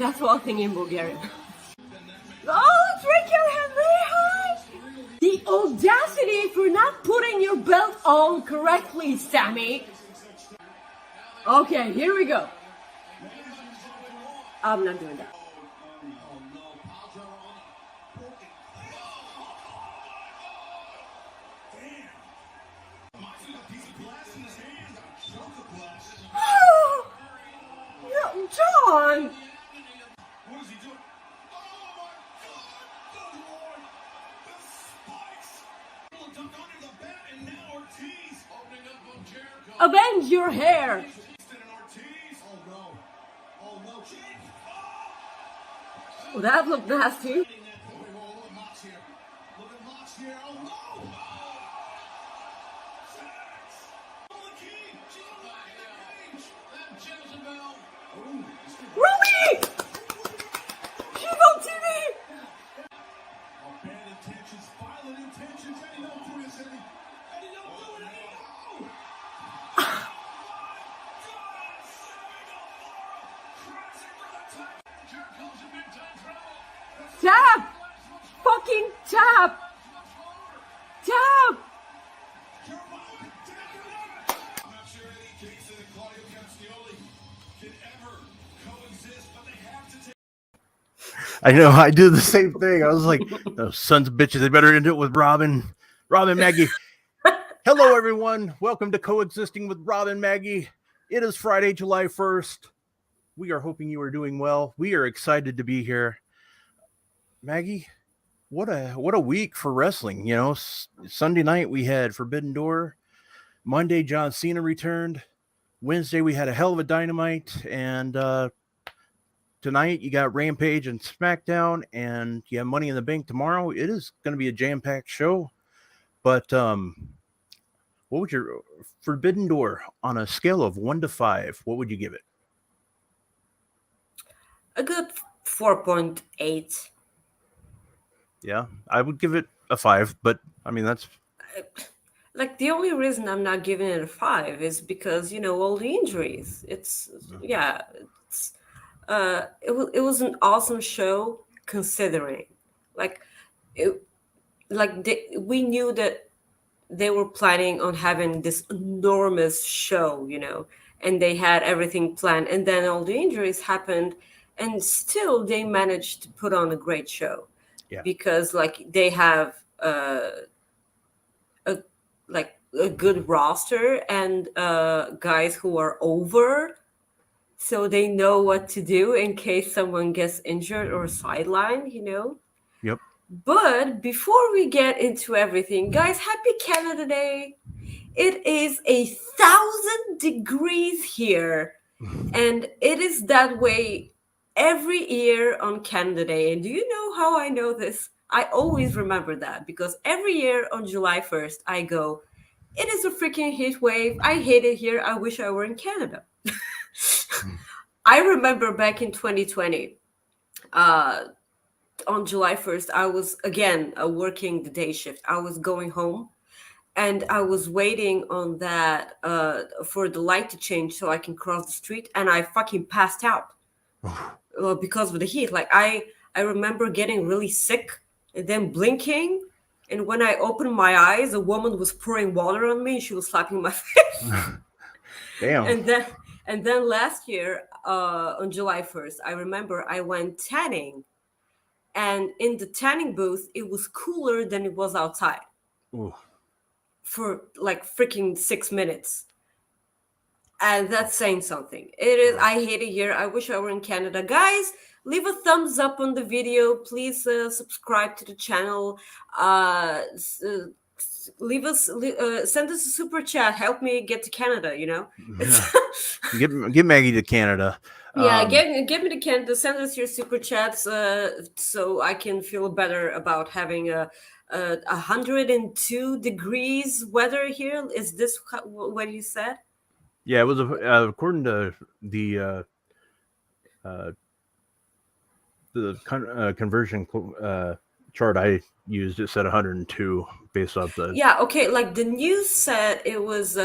That's one thing in Bulgarian. Oh, let's rank your hand very high. The audacity for not putting your belt on correctly, Sammy. Okay, here we go. I'm not doing that. Oh, no, John. What is he doing? Oh my God! The spikes! Ducked under the bat, and now Ortiz opening up on Jericho. Avenge your hair. Ortiz. Oh no! Oh no! Oh, that looked nasty. Look at Mox here. Look at Mox here. Oh no! Ruby! She's on TV! Bad intentions, violent intentions, and he don't do this, and he don't do it, and he don't! Tap! Fucking tap! Tap! I'm not sure any Jason and Claudio Castagnoli can ever coexist, but they have to take. I know, I do the same thing. I was like, those sons of bitches, they better do it with Robin, Maggie. Hello, everyone. Welcome to Coexisting with Rob and Maggie. It is Friday, July 1st. We are hoping you are doing well. We are excited to be here. Maggie, what a week for wrestling. You know, Sunday night we had Forbidden Door. Monday, John Cena returned. Wednesday, we had a hell of a Dynamite. And tonight, you got Rampage and Smackdown. And you have Money in the Bank tomorrow. It is going to be a jam-packed show. But what would your Forbidden Door on a scale of 1 to 5? What would you give it? A good 4.8. Yeah, I would give it a 5, but I mean, that's Like, the only reason I'm not giving it a 5 is because, you know, all the injuries. It was an awesome show considering. We knew that they were planning on having this enormous show, you know, and they had everything planned, and then all the injuries happened, and still they managed to put on a great show. Yeah. Because like they have a good roster and guys who are over, so they know what to do in case someone gets injured or sidelined, you know. Yep. But before we get into everything, guys, happy Canada Day. It is 1,000 degrees here, and it is that way every year on Canada Day. And do you know how I know this? I always remember that because every year on July 1st, I go, it is a freaking heat wave. I hate it here. I wish I were in Canada. I remember back in 2020, on July 1st, I was, again, working the day shift. I was going home and I was waiting on that for the light to change so I can cross the street, and I fucking passed out. Because of the heat. Like I remember getting really sick and then blinking, and when I opened my eyes, a woman was pouring water on me and she was slapping my face. damn. And then last year on July 1st, I remember I went tanning, and in the tanning booth it was cooler than it was outside. Ooh. For like freaking 6 minutes. And that's saying something. It is. I hate it here. I wish I were in Canada. Guys, leave a thumbs up on the video. Please subscribe to the channel. Send us a super chat. Help me get to Canada, you know? Yeah. Get Maggie to Canada. Yeah, get me to Canada. Send us your super chats so I can feel better about having a 102 degrees weather here. Is this what you said? Yeah, it was according to the conversion chart I used. It said 102, based off the. Yeah, okay, like the news said it was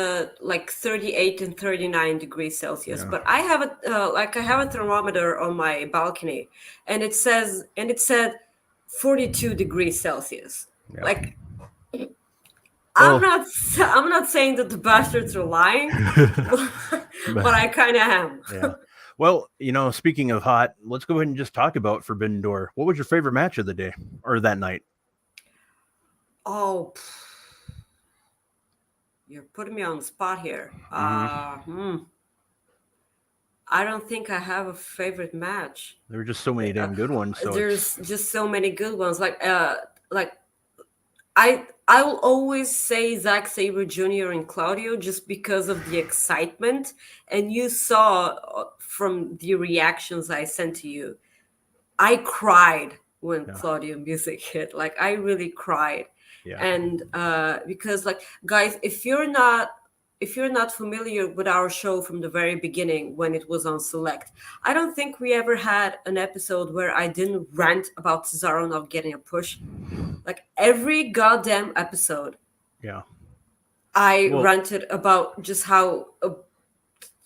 like 38 and 39 degrees Celsius, Yeah. but I have I have a thermometer on my balcony, and it said 42 degrees Celsius. Yeah. Like Well, I'm not saying that the bastards are lying, but I kind of am. yeah. Well, speaking of hot, let's go ahead and just talk about Forbidden Door. What was your favorite match of the day or that night? Oh, you're putting me on the spot here. I don't think I have a favorite match. There were just so many damn good ones. So There's just so many good ones. Like I will always say Zack Sabre Jr. and Claudio just because of the excitement, and you saw from the reactions I sent to you, I cried when Claudio music hit. Like I really cried. Yeah. And because like guys, if you're not familiar with our show from the very beginning when it was on Select, I don't think we ever had an episode where I didn't rant about Cesaro not getting a push. Like every goddamn episode, Yeah. I ranted about just how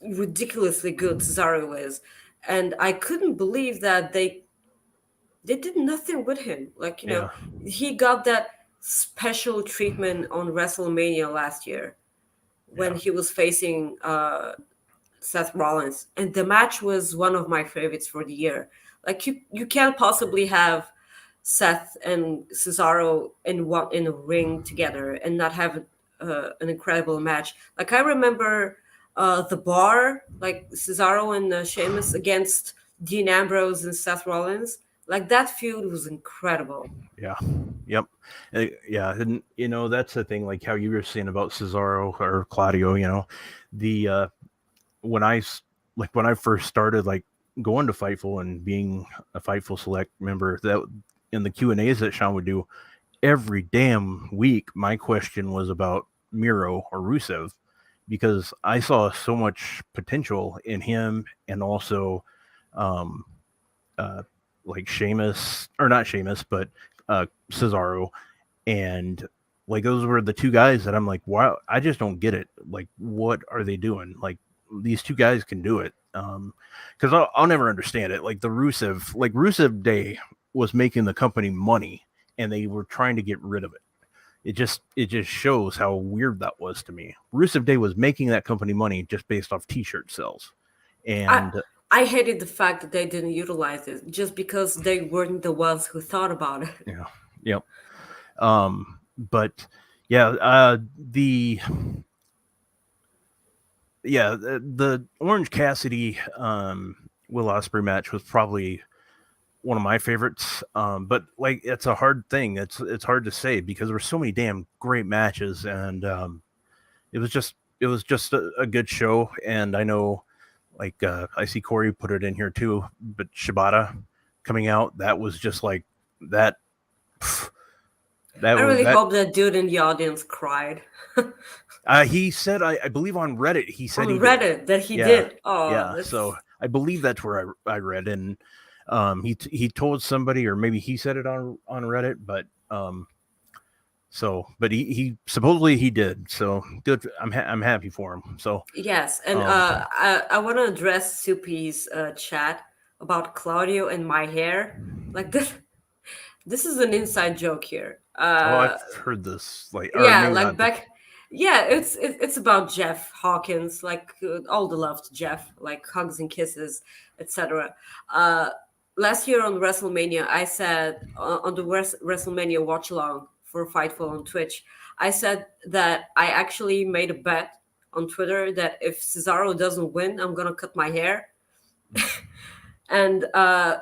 ridiculously good Cesaro is, and I couldn't believe that they did nothing with him. Like he got that special treatment on WrestleMania last year when he was facing Seth Rollins, and the match was one of my favorites for the year. Like you can't possibly have Seth and Cesaro in a ring together and not have an incredible match. Like I remember the bar, like Cesaro and Sheamus against Dean Ambrose and Seth Rollins. Like that feud was incredible. Yeah. Yep. Yeah. And that's the thing, like how you were saying about Cesaro or Claudio, the when I first started like going to Fightful and being a Fightful Select member, that in the Q&As that Sean would do every damn week, my question was about Miro or Rusev, because I saw so much potential in him, and also like Sheamus, or not Sheamus, but Cesaro, and like those were the two guys that I'm like, wow, I just don't get it. Like, what are they doing? Like, these two guys can do it. Because I'll never understand it. Like Rusev Day was making the company money, and they were trying to get rid of it. It just shows how weird that was to me. Rusev Day was making that company money just based off T-shirt sales, and I hated the fact that they didn't utilize it just because they weren't the ones who thought about it. Yeah. Yep. But yeah, the Orange Cassidy Will Ospreay match was probably one of my favorites. But like, it's a hard thing. It's hard to say because there were so many damn great matches, and it was just a good show. And I know, like, I see Corey put it in here too, but Shibata coming out, that was just like that. I really hope that dude in the audience cried. He said, I believe on Reddit, he said on Reddit that he did. Oh, yeah. So I believe that's where I read, and he told somebody, or maybe he said it on Reddit, but but he supposedly he did. So good. I'm happy for him. So yes, and I want to address Soupy's chat about Claudio and my hair. Like this is an inside joke here. I've heard this. Like, like back. Yeah, it's about Jeff Hawkins. Like all the love to Jeff, like hugs and kisses, etc. Last year on WrestleMania, I said on the WrestleMania watch along for Fightful on Twitch, I said that I actually made a bet on Twitter that if Cesaro doesn't win, I'm gonna cut my hair. And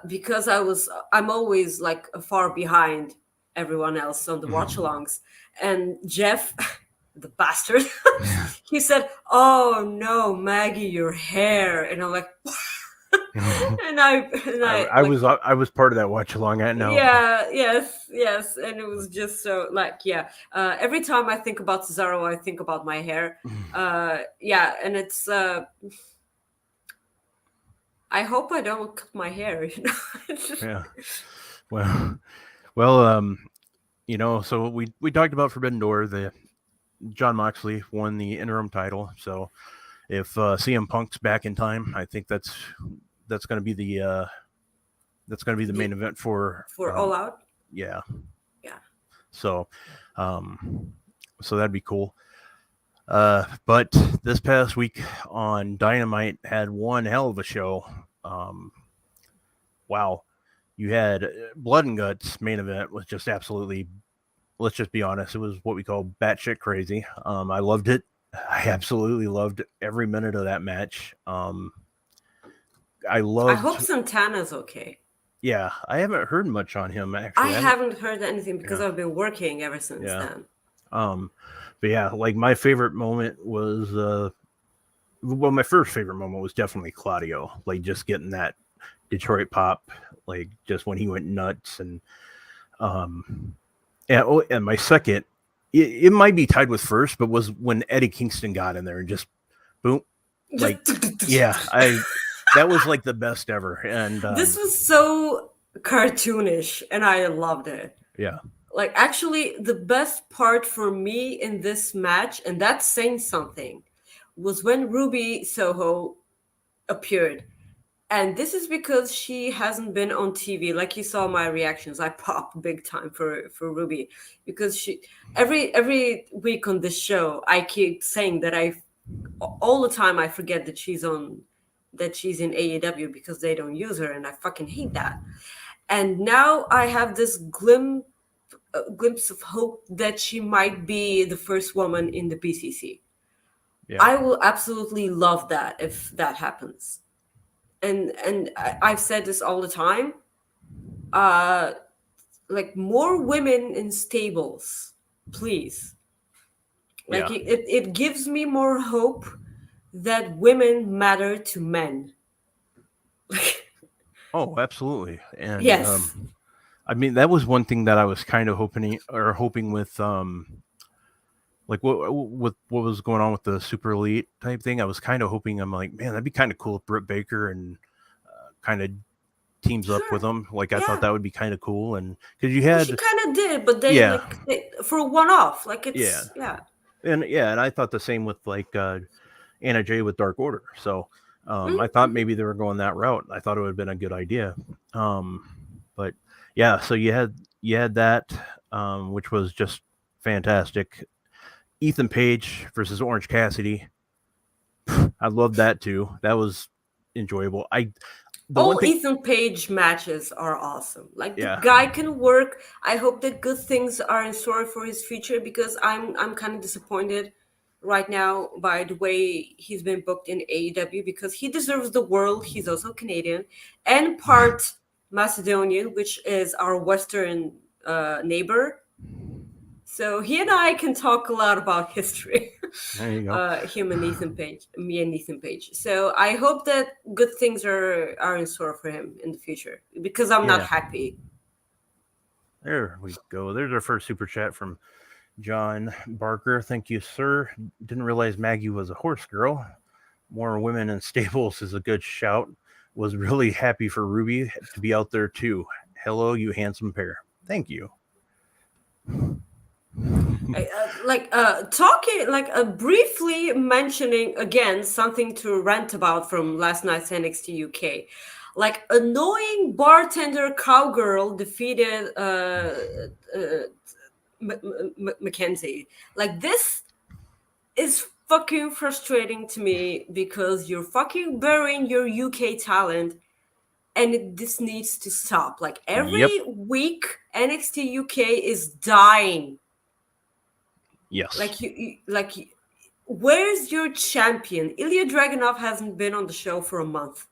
because I'm always like far behind everyone else on the watch-alongs, and Jeff, the bastard, he said, "Oh no, Maggie, your hair," and I'm like, and I was part of that watch-along. I know. Yeah, yes, and it was just so like every time I think about Cesaro, I think about my hair. And it's. I hope I don't cut my hair. Yeah. Well. So we talked about Forbidden Door. The John Moxley won the interim title. So if CM Punk's back in time, I think that's going to be the main event for All Out. Yeah. Yeah. So, so that'd be cool. But this past week on Dynamite had one hell of a show. Wow. You had Blood and Guts main event was just absolutely, let's just be honest, it was what we call batshit crazy. I loved it. I absolutely loved every minute of that match. I hope Santana's okay. Yeah, I haven't heard much on him actually. I haven't heard anything because I've been working ever since then. But yeah, like my favorite moment was my first favorite moment was definitely Claudio, like just getting that Detroit pop, like just when he went nuts, and my second, it might be tied with first, but was when Eddie Kingston got in there and just boom, like that was like the best ever. And this was so cartoonish, and I loved it. Yeah. Like, actually, the best part for me in this match, and that's saying something, was when Ruby Soho appeared. And this is because she hasn't been on TV. Like you saw my reactions, I popped big time for Ruby, because she every week on this show, I keep saying that all the time I forget that she's in AEW because they don't use her, and I fucking hate that. And now I have this glimpse of hope that she might be the first woman in the BCC. Yeah. I will absolutely love that if that happens. And I've said this all the time. Like, more women in stables, please. Like, it gives me more hope that women matter to men. Oh, absolutely. And yes. I mean, that was one thing that I was kind of hoping with like what was going on with the Super Elite type thing. I was kind of hoping, I'm like, man, that'd be kind of cool if Britt Baker and kind of teams up with them. Like, I thought that would be kind of cool. And because you had, she kind of did, but they for a one-off, like, it's and I thought the same with like Anna Jay with Dark Order. So I thought maybe they were going that route. I thought it would have been a good idea. But yeah, so you had that, which was just fantastic. Ethan Page versus Orange Cassidy. I loved that too. That was enjoyable. Ethan Page matches are awesome. Like, the guy can work. I hope that good things are in store for his future, because I'm kind of disappointed right now by the way he's been booked in AEW, because he deserves the world. He's also Canadian and part Macedonian, which is our Western neighbor. So he and I can talk a lot about history. There you go. Him and me and Ethan Page. So I hope that good things are in store for him in the future, because I'm not happy. There we go. There's our first super chat from John Barker. Thank you, sir. Didn't realize Maggie was a horse girl. More women in stables is a good shout. Was really happy for Ruby to be out there too. Hello, you handsome pair. Thank you. Briefly mentioning again something to rant about from last night's NXT UK. Like, annoying bartender cowgirl defeated Mackenzie. Like, this is fucking frustrating to me, because you're fucking burying your UK talent, and this needs to stop. Like, every week NXT UK is dying. Yes. Where's your champion? Ilya Dragunov hasn't been on the show for a month.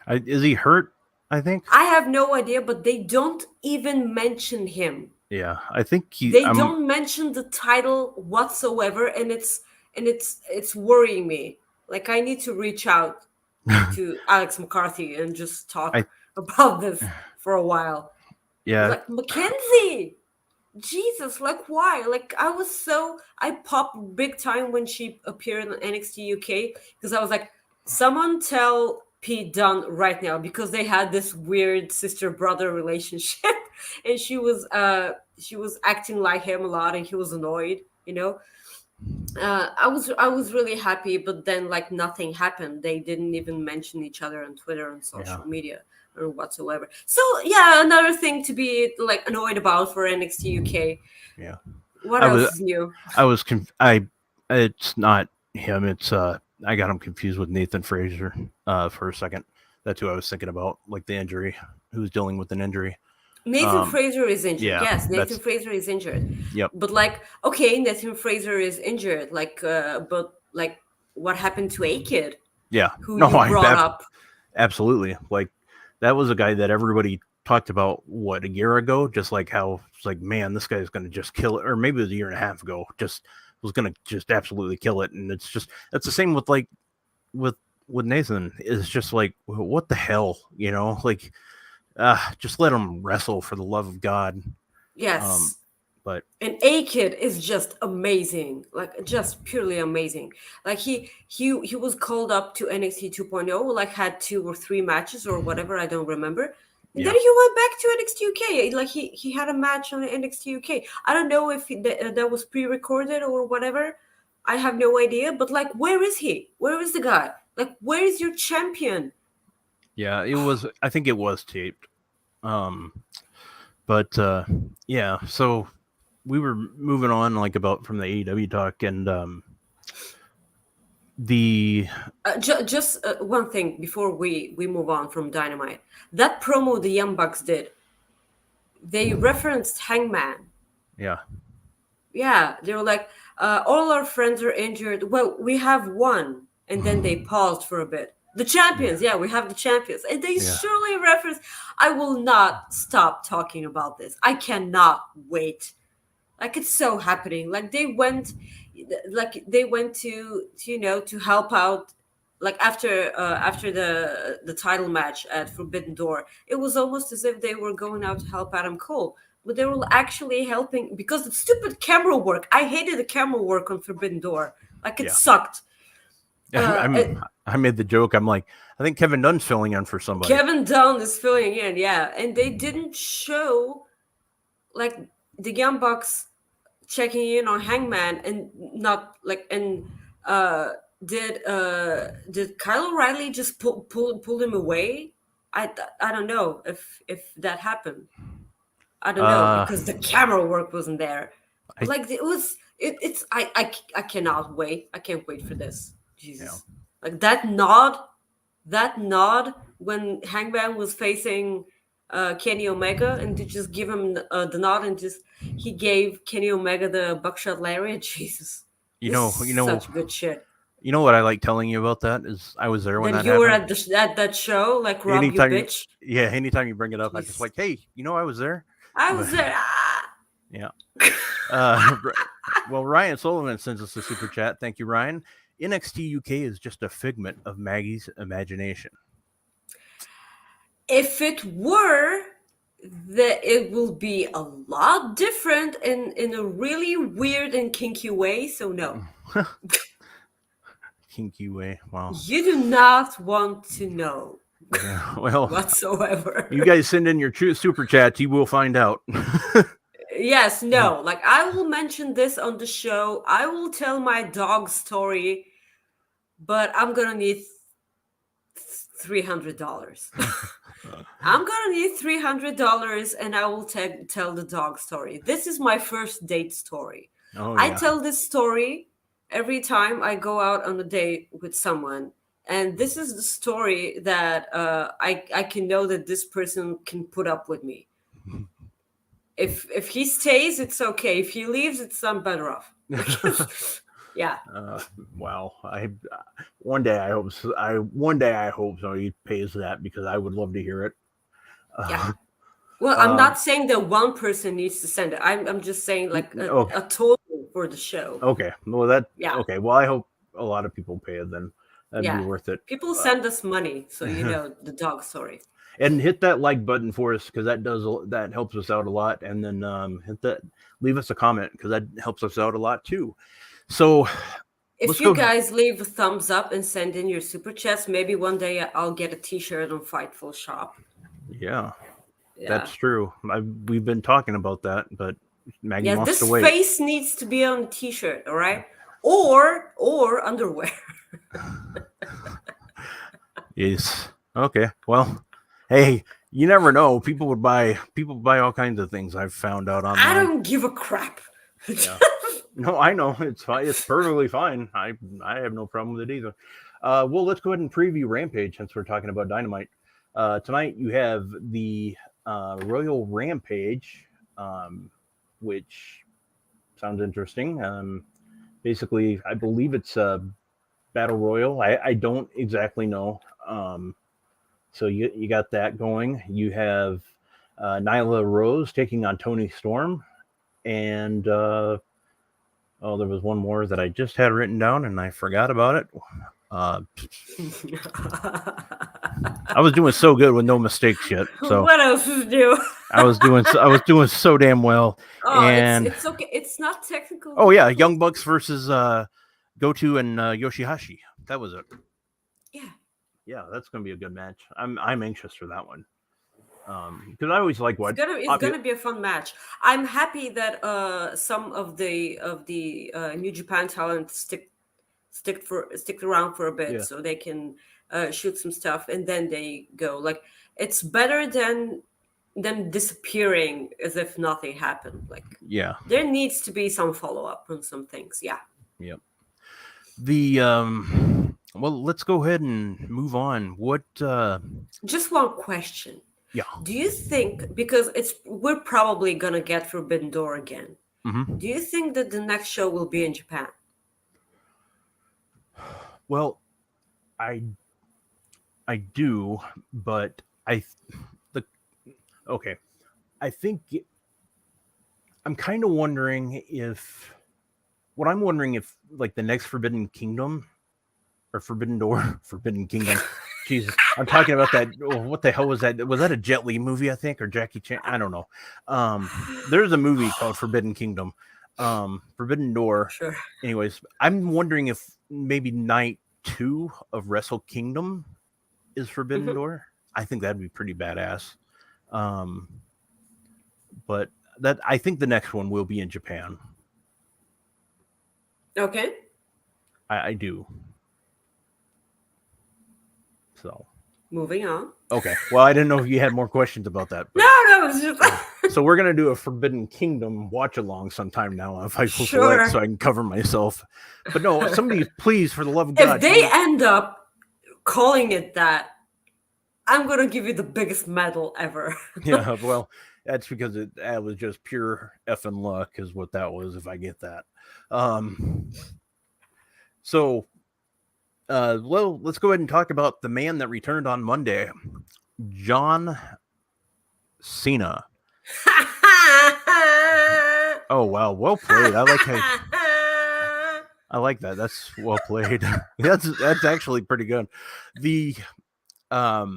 Is he hurt? I think. I have no idea, but they don't even mention him. Yeah, I think they don't mention the title whatsoever, and it's worrying me. Like, I need to reach out to Alex McCarthy and just talk about this for a while. Yeah. Like, Mackenzie, Jesus, like, why? Like, I popped big time when she appeared on NXT UK, because I was like, someone tell Pete Dunne right now, because they had this weird sister-brother relationship, and she was she was acting like him a lot, and he was annoyed. I was really happy, but then like nothing happened. They didn't even mention each other on Twitter and Yeah. social media or whatsoever. So yeah, another thing to be like annoyed about for NXT UK. Yeah. What I else was is new? I was it's not him, it's I got him confused with Nathan Fraser for a second. That's who I was thinking about, like the injury, who's dealing with an injury. Nathan Fraser is injured. Yeah, Yes, Nathan that's Fraser is injured. yep. But like, okay, Nathan Fraser is injured. Like, but like, what happened to A Kid, Yeah. who No, you brought up? absolutely. Like that was a guy that everybody talked about a year ago, just like how it's like, man, this guy's gonna just kill it, or maybe it was a year and a half ago, just was gonna just absolutely kill it. And it's the same with like with Nathan. It's just like, what the hell, like just let him wrestle for the love of God. Yes. But And A Kid is just amazing, like just purely amazing. Like he was called up to NXT 2.0, like had 2 or 3 matches or whatever, I don't remember. And yeah, then he went back to NXT UK. Like he had a match on NXT UK. I don't know if that was pre-recorded or whatever. I have no idea. But like, where is he? Where is the guy? Like, where is your champion? yeah, I think it was taped. But yeah, so we were moving on like about from the AEW talk, and the Just one thing before we move on from Dynamite. That promo the Young Bucks did, they referenced Hangman. yeah, Yeah, they were like, all our friends are injured. Well, we have one. And then they paused for a bit. The champions, yeah, we have the champions. And they Yeah. surely reference. I will not stop talking about this. I cannot wait. Like, it's so happening. Like they went to help out. Like after the title match at Forbidden Door, it was almost as if they were going out to help Adam Cole, but they were actually helping because of stupid camera work. I hated the camera work on Forbidden Door. Like, it Yeah. sucked. I made the joke. I'm like, I think Kevin Dunn's filling in for somebody. Kevin Dunn is filling in, yeah, and they didn't show like the Young Bucks checking in on Hangman, and not like, and did Kyle O'Reilly just pull him away? I don't know if that happened. I don't know, because the camera work wasn't there. Like, I cannot wait. I can't wait for this. Jesus. Like that nod when Hangman was facing Kenny Omega, and to just give him the nod, and just he gave Kenny Omega the buckshot lariat. Jesus, such good shit. You know what I like telling you about that is I was there when Then that you were happened. at that show, like, Rob, you Anytime, bitch. anytime you bring it up, I just Jeez. like, hey, I was there. I was there. Yeah. Well, Ryan Sullivan sends us a super chat. Thank you, Ryan. NXT UK is just a figment of Maggie's imagination. If it were, that it will be a lot different in a really weird and kinky way. So no, Kinky way. Wow. you do not want to know Yeah, well, whatsoever. you guys send in your super chats. You will find out. Yes, no. Like, I will mention this on the show. I will tell my dog story, but I'm gonna need $300. I'm gonna need $300, and I will tell the dog story. This is my first date story. Oh, I yeah. tell this story every time I go out on a date with someone, and this is the story that I can know that this person can put up with me. If he stays, it's okay. If he leaves, I'm better off. Yeah. Wow. One day I hope somebody pays that, because I would love to hear it. Yeah. Well, I'm not saying that one person needs to send it. I'm just saying, like, a total for the show. Okay. Well, okay. Well, I hope a lot of people pay it then. That'd be worth it. People send us money, so the dog story. And hit that like button for us, because that helps us out a lot. And then leave us a comment, because that helps us out a lot too. So if you guys leave a thumbs up and send in your super chats, maybe one day I'll get a t-shirt on Fightful Shop. Yeah, that's true. We've been talking about that, but Maggie Yeah, wants this to wait. face needs to be on a t-shirt, all right? Or underwear. Yes. Okay. Well, hey, you never know. People buy all kinds of things. I've found out online. I don't give a crap. Yeah. No, I know it's fine. It's perfectly fine. I have no problem with it either. Well, let's go ahead and preview Rampage since we're talking about Dynamite. Tonight you have the Royal Rampage, which sounds interesting. Basically, I believe it's a battle royal. I don't exactly know. So you got that going. You have Nyla Rose taking on Toni Storm, and there was one more that I just had written down and I forgot about it. I was doing so good with no mistakes yet. So what else is new? I was doing so damn well. Oh, and it's okay. It's not technical. oh yeah, Young Bucks versus Goto and Yoshihashi. That was it. Yeah, that's gonna be a good match. I'm anxious for that one. Because I always like what it's gonna be a fun match. I'm happy that some of the New Japan talent stick around for a bit so they can shoot some stuff and then they go. Like, it's better than them disappearing as if nothing happened. Like, there needs to be some follow-up on some things. Yep. The well, let's go ahead and move on. What just one question. Do you think, because we're probably gonna get Forbidden Door again, do you think that the next show will be in Japan? Well, I do, but I think I'm kind of wondering if like the next Forbidden Kingdom or Forbidden Door, Forbidden Kingdom. Jesus, I'm talking about that. What the hell was that? Was that a Jet Li movie, I think, or Jackie Chan? I don't know. There's a movie called Forbidden Kingdom, Forbidden Door. Sure. Anyways, I'm wondering if maybe night 2 of Wrestle Kingdom is Forbidden Door. I think that'd be pretty badass. But I think the next one will be in Japan. Okay. I do. So, moving on. Okay. Well, I didn't know if you had more questions about that. No, it's just... So we're gonna do a Forbidden Kingdom watch along sometime now on Fightful Select, so I can cover myself. But no, somebody please, for the love of God, if they end up calling it that, I'm gonna give you the biggest medal ever. Yeah, well, that's because that was just pure effing luck, is what that was. If I get that. So. Well, let's go ahead and talk about the man that returned on Monday, John Cena. Oh wow, well played. I like that. That's well played. That's actually pretty good. At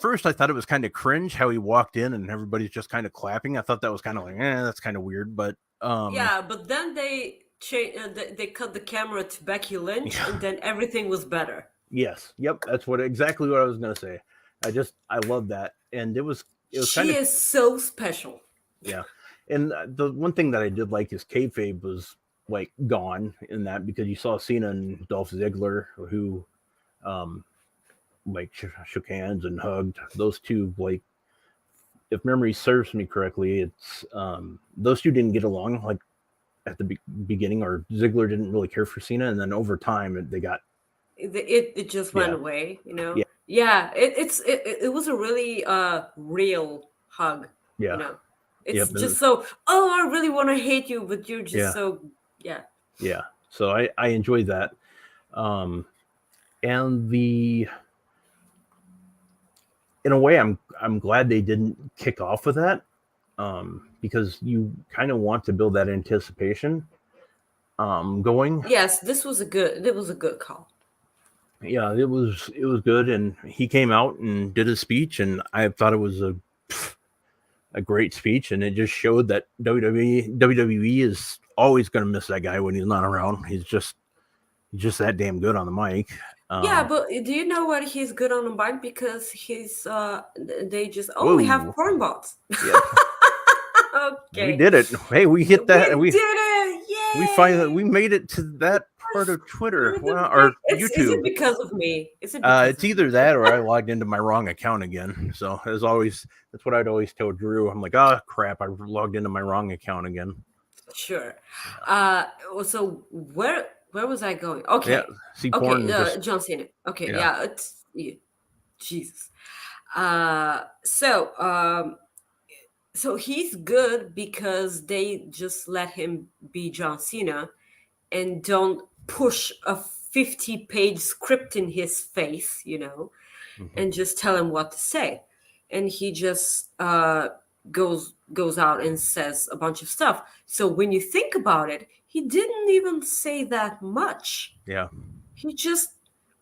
first I thought it was kind of cringe how he walked in and everybody's just kind of clapping. I thought that was kind of like, that's kind of weird, but yeah, but then they cut the camera to Becky Lynch, and then everything was better. Yes, yep, that's exactly what I was gonna say. I love that, and it was she is so special. Yeah, and the one thing that I did like is kayfabe was like gone in that, because you saw Cena and Dolph Ziggler, who like shook hands and hugged. Those two, like, if memory serves me correctly, it's those two didn't get along like at the beginning, or Ziggler didn't really care for Cena, and then over time they got it just went away, you know. It was a really real hug. You know, it's just so, I really want to hate you, but you're just so so I enjoyed that. And in a way I'm glad they didn't kick off with that, because you kind of want to build that anticipation going. Yes, it was a good call. Yeah, it was good, and he came out and did his speech, and I thought it was a great speech, and it just showed that WWE is always going to miss that guy when he's not around. He's just that damn good on the mic. Yeah, but do you know what he's good on the mic? Because he's they just we have porn bots. Yeah. We Okay. did it. Hey, we hit that. We did it! We Yay! made it to that part of Twitter, We're wow, the big. or Is it YouTube. because of me? Is it because It's of me? either that or I logged into my wrong account again. So as always, that's what I'd always tell Drew. I'm like, oh crap, I logged into my wrong account again. Sure. Yeah. So where was I going? Yeah. Okay. See Okay. porn. Just John Cena. Okay. yeah. Yeah. It's yeah, Jesus. So he's good because they just let him be John Cena and don't push a 50-page script in his face, Mhm. and just tell him what to say. And he just goes out and says a bunch of stuff. So when you think about it, he didn't even say that much. Yeah. He just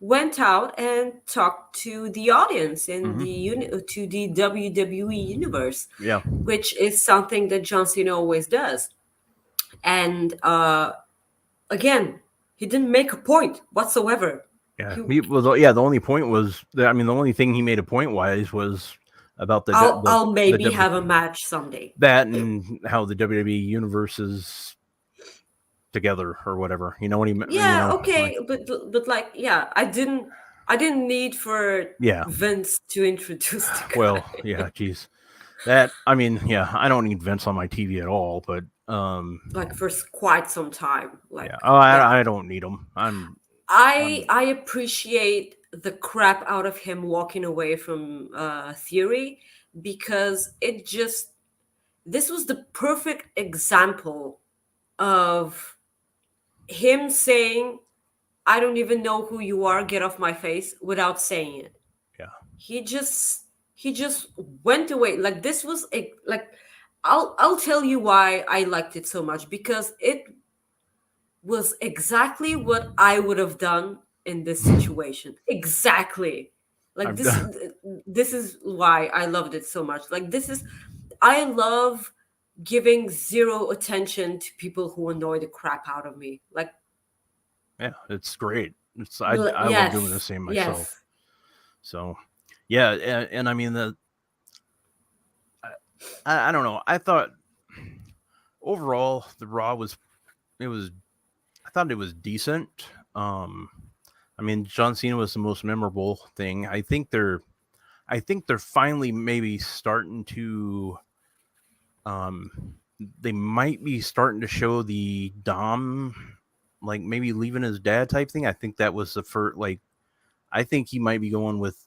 went out and talked to the audience in Mhm. to the WWE universe, Yeah. which is something that John Cena always does. And again, he didn't make a point whatsoever. Yeah. He, Yeah. The only point was that, I mean, the only thing he made a point wise was about I'll the maybe have a match someday. that and how the WWE universe is together or whatever. You know what he meant? Yeah, Like, okay, but like, yeah, I didn't need for yeah. Vince to introduce the Well, guy. yeah. Geez. That, I mean, yeah. I don't need Vince on my TV at all, but Like for quite some time. yeah. Like, Oh, yeah, I don't need him. I'm I appreciate the crap out of him walking away from Theory because this was the perfect example of him saying, "I don't even know who you are. Get off my face," without saying it. yeah. he just he just went away. Like, this was like, I'll tell you why I liked it so much, because it was exactly what I would have done in this situation. Exactly. Like, I've this done. this is why I loved it so much. Like, I love giving zero attention to people who annoy the crap out of me. Like, Yeah, it's great. I love doing the yes, same myself. yes. So, yeah, and I mean I don't know. I thought overall the Raw it was I thought it was decent. Um, I mean John Cena was the most memorable thing. I think they're finally maybe starting to um they might be starting to show the Dom, like maybe leaving his dad type thing. I think that was the first, like, I think he might be going with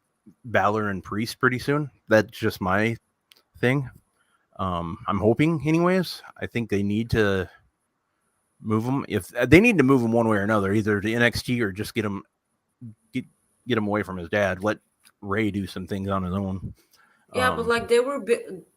Balor and Priest pretty soon. That's just my thing. I'm hoping, anyways. I think they need to move them. If they need to move him one way or another, either to NXT or just get, get him away from his dad. Let Ray do some things on his own. Yeah, but Um, like,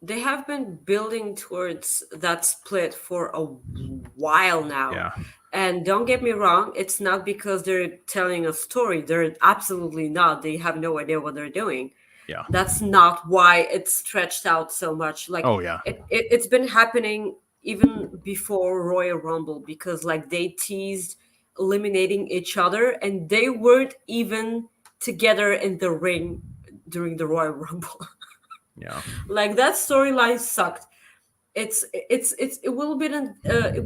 they have been building towards that split for a while now. yeah, And don't get me wrong, it's not because they're telling a story. They're absolutely not. They have no idea what they're doing. yeah. That's not why it's stretched out so much. Like, Oh yeah, it's been happening even before Royal Rumble, because like they teased eliminating each other and they weren't even together in the ring during the Royal Rumble. yeah, Like, that storyline sucked. It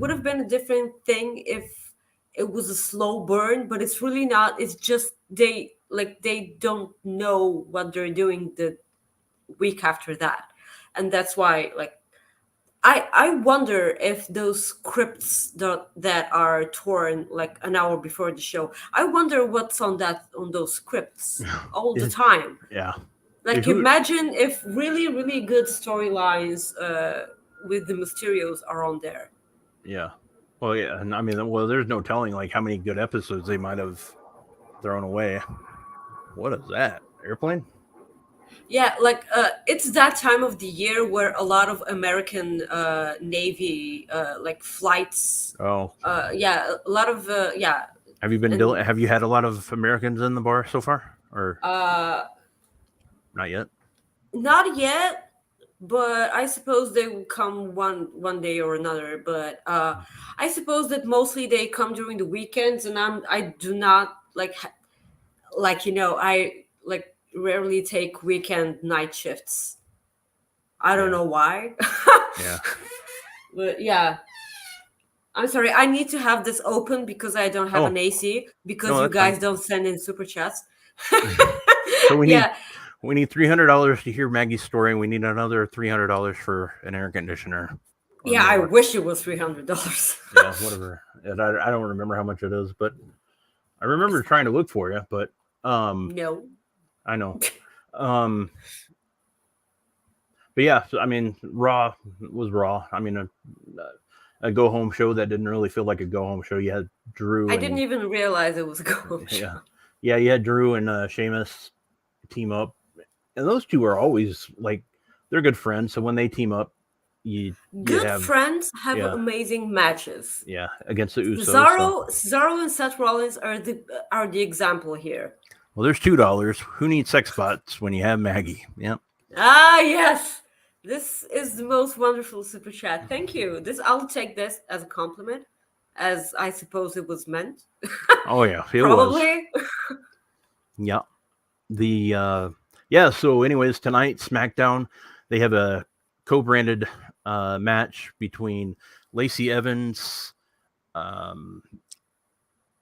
would have been a different thing if it was a slow burn, but it's really not. It's just they don't know what they're doing the week after that, and that's why, like, I wonder if those scripts that are torn like an hour before the show, I wonder what's on those scripts all the time. yeah. Like, Who? imagine if really, really good storylines with the Mysterios are on there. Yeah. Well, yeah, and I mean, well, there's no telling like how many good episodes they might have thrown away. What is that? Airplane? Yeah, like, it's that time of the year where a lot of American Navy like flights. Oh, Yeah, a lot of yeah, and have you had a lot of Americans in the bar so far, or uh, not yet? not yet. But I suppose they will come one day or another. But I suppose that mostly they come during the weekends, and I do not like, I like rarely take weekend night shifts. I don't Yeah. know why. Yeah. But yeah. I'm sorry, I need to have this open because I don't have Oh, an AC because no, you that's fine. guys don't send in super chats. So we need Yeah, $300 to hear Maggie's story, and we need another $300 for an air conditioner or yeah, I more. wish it was $300. Yeah, whatever. And I don't remember how much it is, but I remember trying to look for you. But No. I know. But yeah, so, I mean, Raw was Raw. I mean, a go home show that didn't really feel like a go home show. You had Drew I didn't and even realize it was a go yeah, show. yeah, you had Drew and Sheamus team up, and those two are always like they're good friends. So when they team up, you Good have friends have yeah, amazing matches. yeah, against the Usos. So Cesaro and Seth Rollins are the example here. well, there's $2. Who needs sex bots when you have Maggie? Yeah. Ah, yes. This is the most wonderful super chat. Thank you. I'll take this as a compliment, as I suppose it was meant. Oh yeah, it was. Probably. Yeah. Yeah. So, anyways, tonight SmackDown they have a co-branded match between Lacey Evans.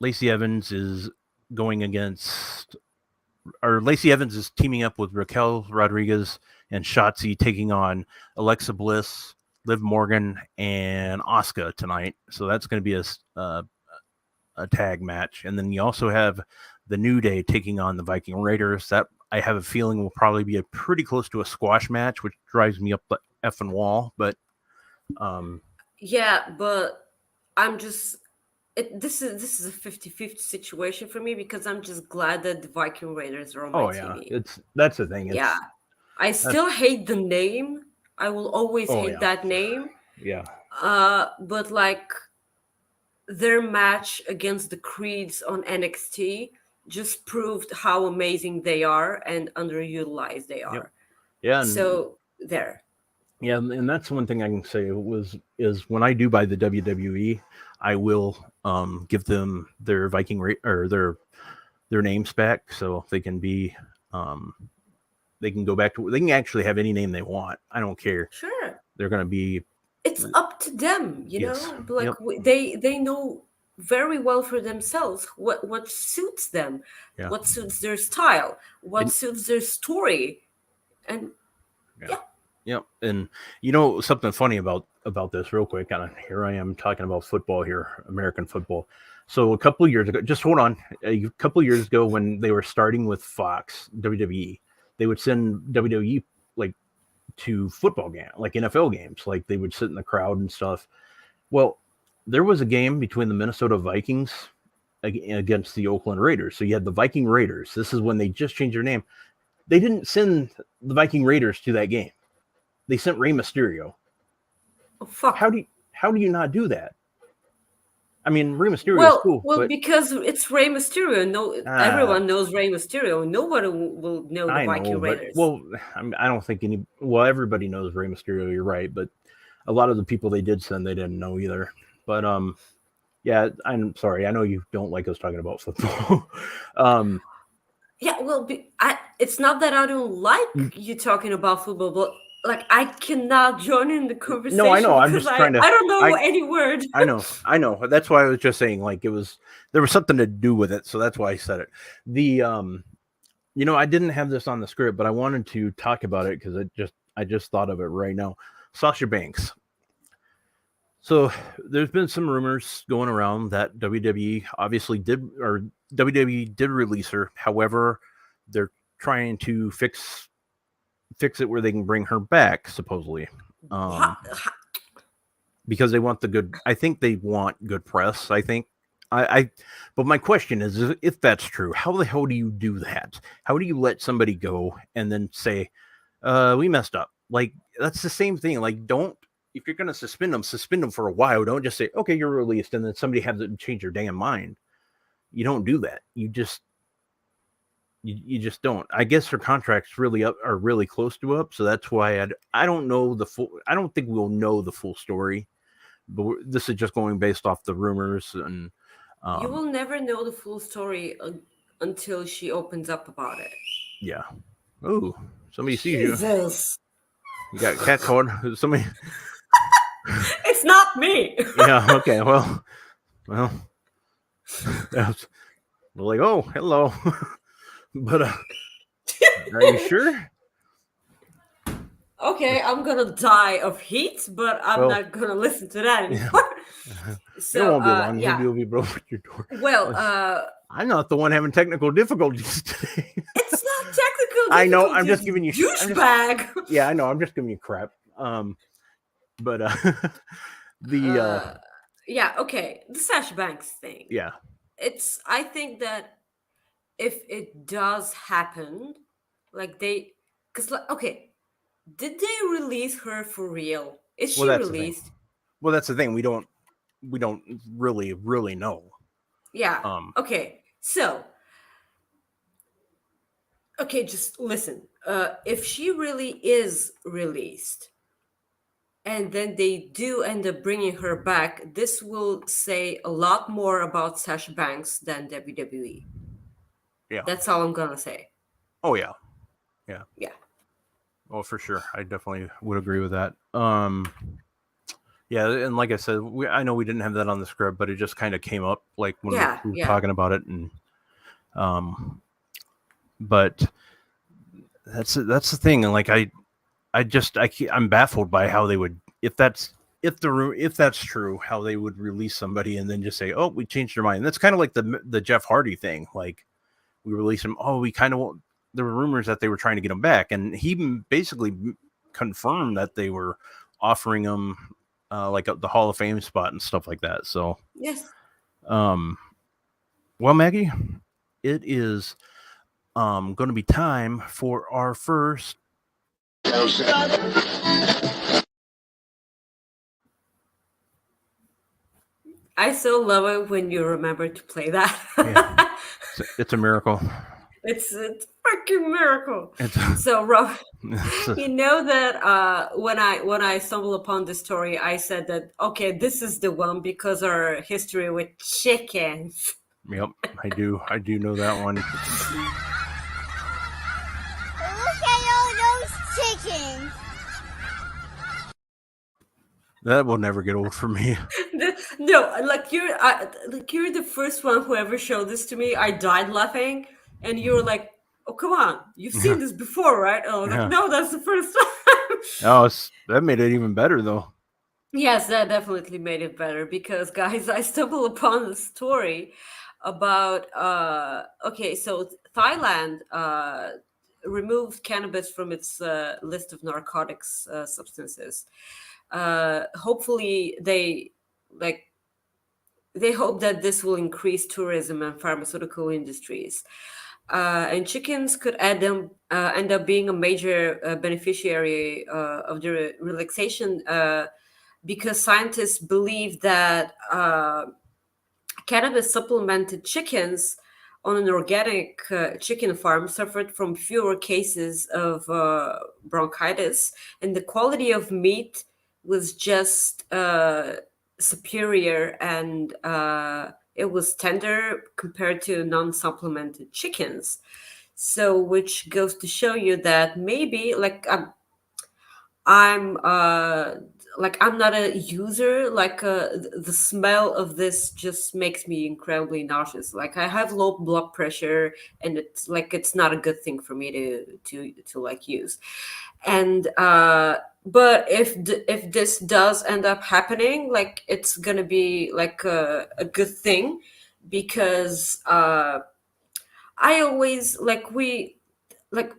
Lacey Evans is going against, or Lacey Evans is teaming up with Raquel Rodriguez and Shotzi, taking on Alexa Bliss, Liv Morgan, and Asuka tonight. So that's going to be a tag match. And then you also have the New Day taking on the Viking Raiders. That I have a feeling will probably be pretty close to a squash match, which drives me up the effing wall. But yeah, but I'm just this is a 50-50 situation for me because I'm just glad that the Viking Raiders are on my TV. That's the thing. Yeah. I still hate the name. I will always hate that name. Yeah. But like their match against the Creeds on NXT just proved how amazing they are and underutilized they are. Yeah. So there. Yeah, and that's one thing I can say is when I do buy the WWE, I will give them their Viking or their names back so they can be they can go back to they can actually have any name they want. I don't care. Sure. They're going to be It's up to them, you yes. know? Like they know very well for themselves what suits them, what suits their style, what suits their story. And Yep. And you know something funny about this real quick, and here I am talking about football here, American football. So a couple of years ago, just hold on, a couple of years ago when they were starting with Fox, WWE, they would send WWE like to football game, like NFL games, like they would sit in the crowd and stuff. Well, there was a game between the Minnesota Vikings against the Oakland Raiders. So you had the Viking Raiders. This is when they just changed their name. They didn't send the Viking Raiders to that game. They sent Rey Mysterio. oh, fuck. How do you not do that? I mean, Rey Mysterio is cool. Well, but because it's Rey Mysterio. No, everyone knows Rey Mysterio. Nobody will know the Viking Raiders. Well, I don't think everybody knows Rey Mysterio. You're right, but a lot of the people they did send, they didn't know either. But yeah, I'm sorry. I know you don't like us talking about football. Yeah, well, it's not that I don't like you talking about football, but like I cannot join in the conversation. No, I know. I'm just trying to. I don't know any word. I know. That's why I was just saying, like there was something to do with it, so that's why I said it. I didn't have this on the script, but I wanted to talk about it because I just thought of it right now. Sasha Banks. So there's been some rumors going around that WWE obviously WWE did release her. However, they're trying to fix it where they can bring her back, supposedly. Because they want I think they want good press. I think but my question is if that's true, how the hell do you do that? How do you let somebody go and then say, we messed up? Like, that's the same thing. Like, if you're going to suspend them for a while. Don't just say, okay, you're released, and then somebody has to change their damn mind. You don't do that. You just don't. I guess her contracts are really close to up, so that's why I don't know I don't think we'll know the full story, but this is just going based off the rumors. And you will never know the full story until she opens up about it. Yeah. Oh, somebody sees you. Jesus. You got cat code. Somebody. It's not me. Yeah. Okay. Well. That's like, oh, hello. But are you sure? Okay, I'm gonna die of heat, but I'm Well, not gonna listen to that anymore. It So, won't be long. yeah. He'll be broke at your door. Well, I'm not the one having technical difficulties today. it's not technical. I know. I'm just giving you douchebag. Yeah, I know. I'm just giving you crap. But Yeah. Okay, the Sasha Banks thing. yeah. I think that if it does happen, because okay, did they release her for real? Is she Well, that's the thing. released? Well, that's the thing. We don't really know. Yeah. Okay. So, okay, just listen. If she really is released, and then they do end up bringing her back, this will say a lot more about Sasha Banks than WWE. Yeah. That's all I'm gonna say. Oh yeah. Yeah. Yeah. Oh, for sure. I definitely would agree with that. Yeah, and like I said, I know we didn't have that on the script, but it just kind of came up like when we were talking about it, and but that's the thing, and like I'm baffled by how they would, if that's true, how they would release somebody and then just say, oh, we changed our mind. And that's kind of like the Jeff Hardy thing. Like, we released him. Oh, we kind of, there were rumors that they were trying to get him back, and he basically confirmed that they were offering him like the Hall of Fame spot and stuff like that. So yes. Well, Maggie, it is going to be time for our first. I so love it when you remember to play that. Yeah. It's a miracle. It's a fucking miracle. So, Rob, you know that when I stumbled upon this story, I said that, okay, this is the one because our history with chickens. Yep, I do know that one. Look at all those chickens. That will never get old for me. No, you're the first one who ever showed this to me. I died laughing, and you were like, "Oh, come on, you've seen this before, right?" Oh, like, no, that's the first time. Oh, that made it even better, though. Yes, that definitely made it better because, guys, I stumbled upon a story about okay, so Thailand removed cannabis from its list of narcotics substances. Hopefully they hope that this will increase tourism and pharmaceutical industries. And chickens could end up being a major beneficiary of the relaxation because scientists believe that cannabis supplemented chickens on an organic chicken farm suffered from fewer cases of bronchitis, and the quality of meat was just superior, and it was tender compared to non-supplemented chickens. So, which goes to show you that maybe, I'm not a user. The smell of this just makes me incredibly nauseous. Like, I have low blood pressure, and it's not a good thing for me to use. And but if this does end up happening, like, it's gonna be like a good thing, because I always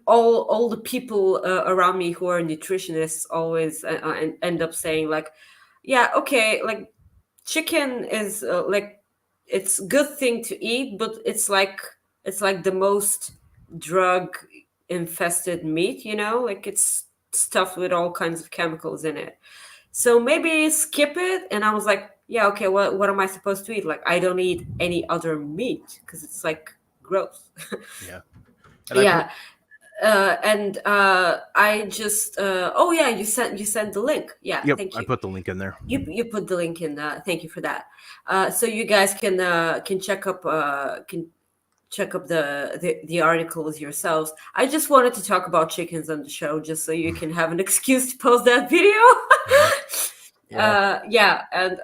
all the people around me who are nutritionists always end up saying, like, yeah, okay, like, chicken is it's a good thing to eat, but it's like the most drug infested meat, like, it's stuffed with all kinds of chemicals in it. So maybe skip it. And I was like, yeah, okay, what am I supposed to eat? Like, I don't eat any other meat because it's like gross. Yeah. Yeah. I just oh yeah, you sent the link. Yeah, yep, thank you. I put the link in there. You put the link in. Thank you for that. So you guys can check up check up the articles yourselves. I just wanted to talk about chickens on the show just so you can have an excuse to post that video. Yeah. And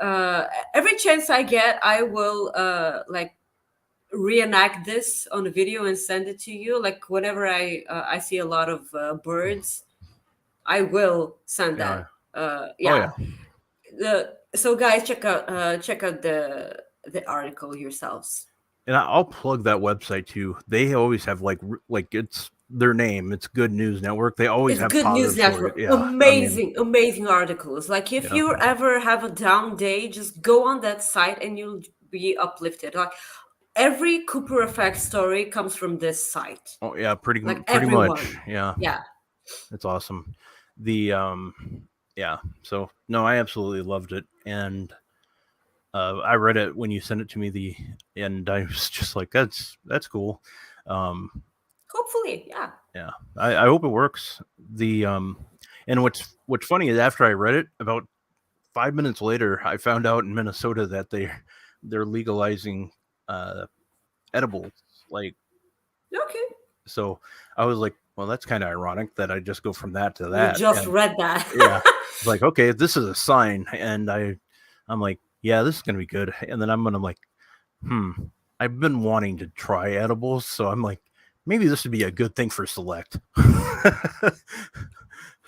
every chance I get, I will like reenact this on a video and send it to you. Like whenever I see a lot of birds, I will send Yeah. that. Oh yeah. So guys, check out the article yourselves. And I'll plug that website too. They always have like it's their name. It's Good News Network. They always It's have Good News positive stories. Network. Yeah. I mean, Amazing articles. Like if yeah. you ever have a down day, just go on that site and you'll be uplifted. Like every Cooper Effect story comes from this site. Oh yeah, pretty Everyone. much. Yeah. Yeah. It's awesome. The yeah. So no, I absolutely loved it, and I read it when you sent it to me. And I was just like, that's cool. Hopefully, yeah. Yeah, I hope it works. And what's funny is after I read it, about 5 minutes later, I found out in Minnesota that they're legalizing edibles. Like, Okay. so I was like, well, that's kind of ironic that I just go from that to You that. just And, read that. yeah, it's like, okay, this is a sign, and I'm like, yeah, this is gonna be good. And then I'm like, I've been wanting to try edibles, so I'm like, maybe this would be a good thing for Select.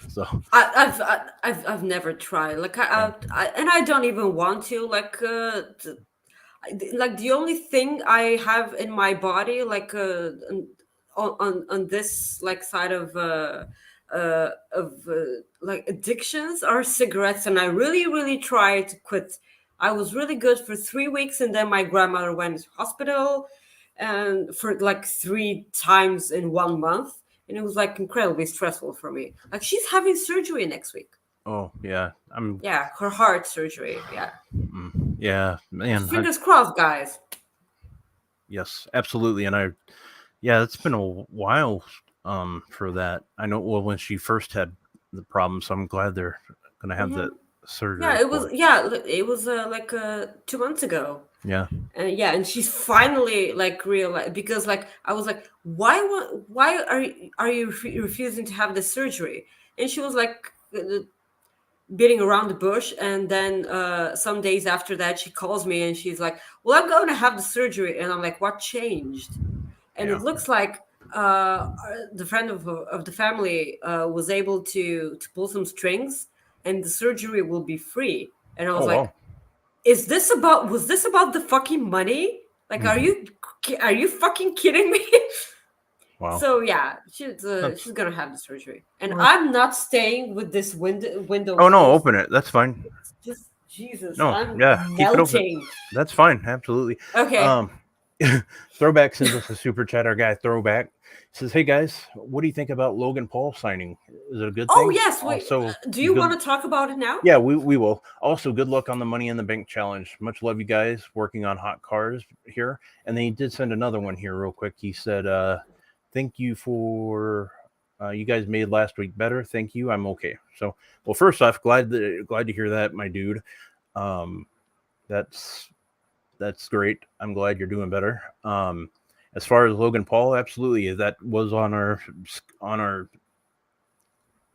So I've never tried. Like and I don't even want to. Like the only thing I have in my body, like on this like side of like addictions are cigarettes, and I really tried to quit. I was really good for 3 weeks, and then my grandmother went to hospital, and for like 3 times in 1 month, and it was like incredibly stressful for me. Like she's having surgery next week. oh yeah, Yeah, her heart surgery. Yeah, yeah, man. fingers crossed, guys. Yes, absolutely. And it's been a while for that. I know, well, when she first had the problem, so I'm glad they're gonna have the surgery. Yeah, it for was. Yeah, it was like 2 months ago. Yeah. And she's finally like realized, because like I was like, why are you refusing to have the surgery? And she was like beating around the bush, and then some days after that she calls me and she's like, well, I'm going to have the surgery. And I'm like, what changed? And Yeah. it looks like the friend of the family was able to pull some strings, and the surgery will be free. And I was like, wow. was this about the fucking money? Like, are you fucking kidding me? Wow. So yeah, she's gonna have the surgery, and I'm not staying with this window. Oh no, open it. That's fine. Just Jesus, No, I'm yeah, keep it open. melting. That's fine. Absolutely. Okay. Throwback sends us a super chat. Our guy Throwback says, "Hey guys, what do you think about Logan Paul signing? Is it a good thing?" Oh yes, wait. Also, do you want to talk about it now? Yeah, we will. Also, good luck on the Money in the Bank challenge. Much love, you guys. Working on hot cars here, and then he did send another one here real quick. He said, "Thank you for you guys made last week better. Thank you. I'm okay." So, well, first off, glad to hear that, my dude. That's great. I'm glad you're doing better. As far as Logan Paul, absolutely, that was on our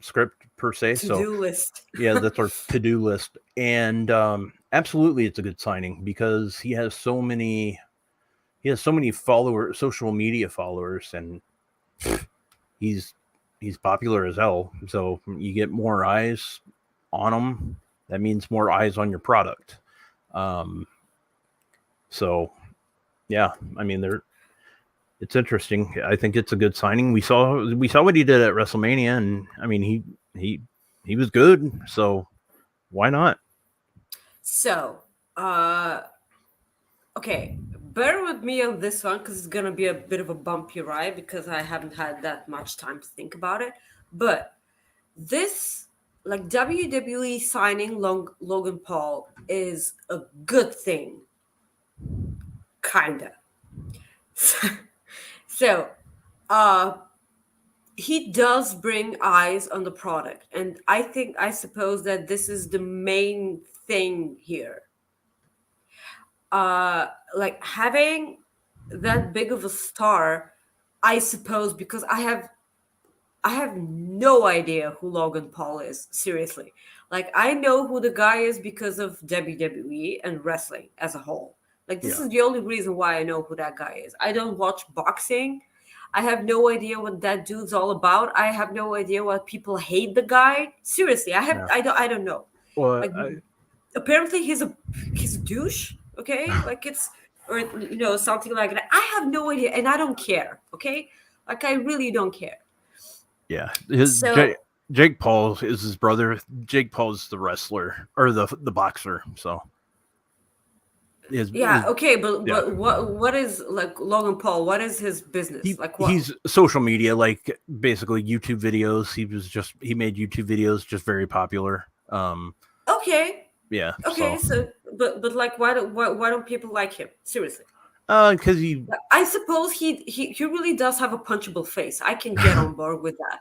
script per se. To-do list. Yeah, that's our to-do list. And absolutely, it's a good signing because he has so many followers, social media followers, and he's popular as hell. So you get more eyes on him. That means more eyes on your product. So yeah, I mean, it's interesting. I think it's a good signing. We saw what he did at WrestleMania, and I mean, he was good. So why not? So, okay, bear with me on this one because it's gonna be a bit of a bumpy ride because I haven't had that much time to think about it. But this, like, WWE signing Logan Paul is a good thing, kinda. So, he does bring eyes on the product, and I suppose that this is the main thing here. Like having that big of a star, I suppose, because I have no idea who Logan Paul is. Seriously, like I know who the guy is because of WWE and wrestling as a whole. Like this Yeah. is the only reason why I know who that guy is. I don't watch boxing. I have no idea what that dude's all about. I have no idea why people hate the guy. Seriously, Yeah. I don't know. Well, Like apparently he's a douche. Okay, like it's or something like that. I have no idea, and I don't care. Okay, like I really don't care. yeah. So Jake Paul is his brother. Jake Paul's the wrestler or the boxer. So yeah, okay, but yeah. what is like Logan Paul? What is his business? Like what? He's social media, like basically YouTube videos. He made YouTube videos just very popular. Okay, Yeah. okay. So but like why don't people like him? Seriously. Because he I suppose he really does have a punchable face. I can get on board with that.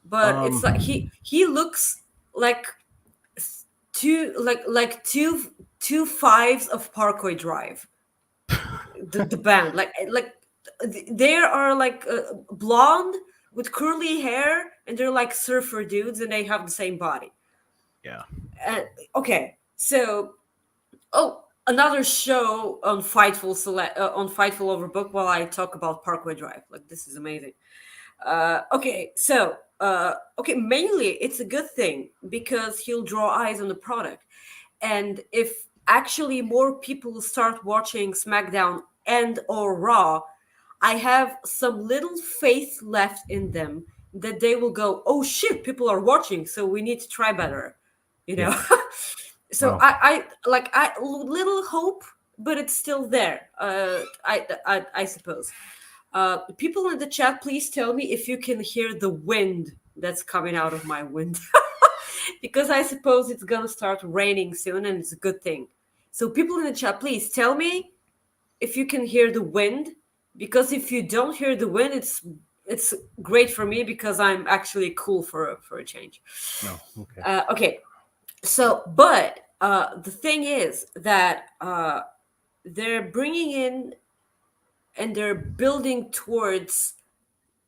But it's like he looks like two fives of Parkway Drive. The band like they are like blonde with curly hair, and they're like surfer dudes, and they have the same body. yeah. Okay, so another show on Fightful Overbooked while I talk about Parkway Drive. Like this is amazing. Okay, mainly it's a good thing because he'll draw eyes on the product, and if actually more people start watching SmackDown and or Raw, I have some little faith left in them that they will go, oh shit, people are watching, so we need to try better, you know. Yeah. So Wow. I little hope, but it's still there. I suppose. People in the chat, please tell me if you can hear the wind that's coming out of my window, because I suppose it's gonna start raining soon, and it's a good thing. So, people in the chat, please tell me if you can hear the wind, because if you don't hear the wind, it's great for me because I'm actually cool for a change. No. Okay. Okay, so but the thing is that they're bringing in and they're building towards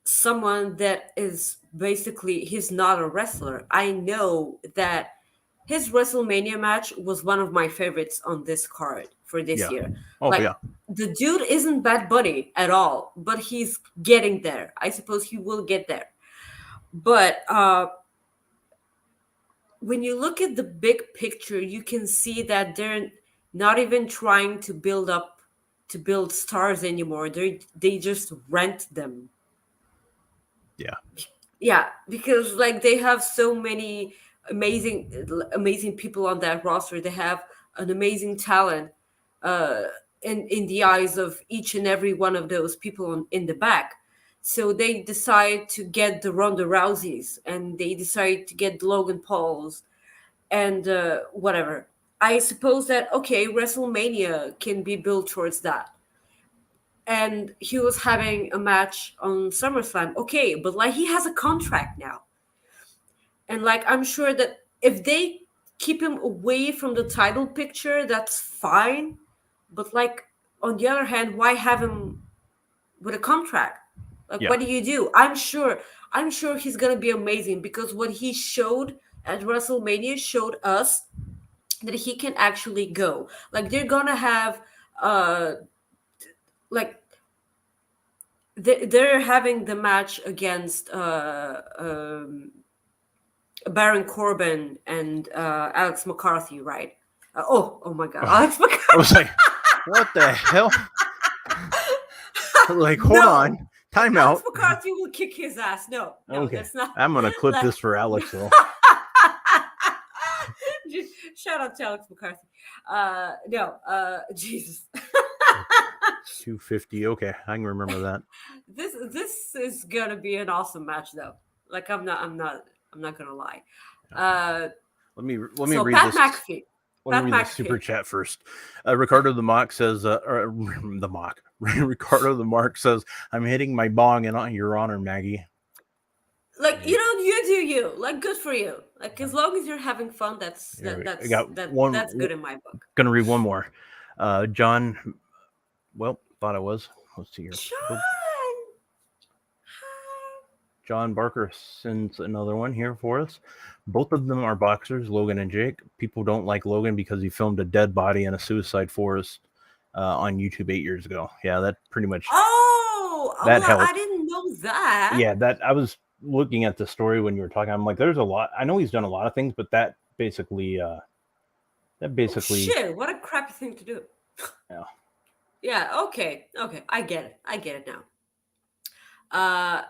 someone that is basically he's not a wrestler. I know that his WrestleMania match was one of my favorites on this card for this Yeah. year. Oh Like yeah. the dude isn't Bad Bunny at all, but he's getting there. I suppose he will get there. But when you look at the big picture, you can see that they're not even trying to build stars anymore. They just rent them. Yeah. Yeah, because like they have so many amazing people on that roster. They have an amazing talent uh in the eyes of each and every one of those people in the back. So they decide to get the Ronda Rouseys, and they decide to get the Logan Pauls, and whatever. I suppose that okay, WrestleMania can be built towards that. And he was having a match on SummerSlam. Okay, but like he has a contract now. And like I'm sure that if they keep him away from the title picture, that's fine. But like on the other hand, why have him with a contract? Like Yeah. what do you do? I'm sure he's gonna be amazing because what he showed at WrestleMania showed us that he can actually go. Like they're gonna have like they're having the match against Baron Corbin and Alex McCarthy, right? Oh my God, Alex I McCarthy! was like, what the hell? Like, hold No. on. Time out. Alex McCarthy will kick his ass. No, Okay. that's not. I'm gonna clip Like- this for Alex though. Shout out to Alex McCarthy. Jesus. 250. Okay, I can remember that. This is gonna be an awesome match, though. Like I'm not gonna lie. Let me So read Pat this. McAfee. Let me read the super chat first. Ricardo the Mock says, the Mock. Ricardo the Mark says, I'm hitting my bong in your honor, Maggie. Like you do you. Like good for you. Like as long as you're having fun, that's I got that's one. that's good in my book. Gonna read one more. John. Well, thought I was. Let's see here. Sean. John Barker sends another one here for us. Both of them are boxers, Logan and Jake. People don't like Logan because he filmed a dead body in a suicide forest on YouTube 8 years ago. Yeah, that pretty much. Well, helped. I didn't know that. Yeah, that I was looking at the story when you were talking. I'm like, there's a lot. I know he's done a lot of things, but that basically. Oh, shit! What a crappy thing to do. Yeah. Yeah. Okay. I get it now.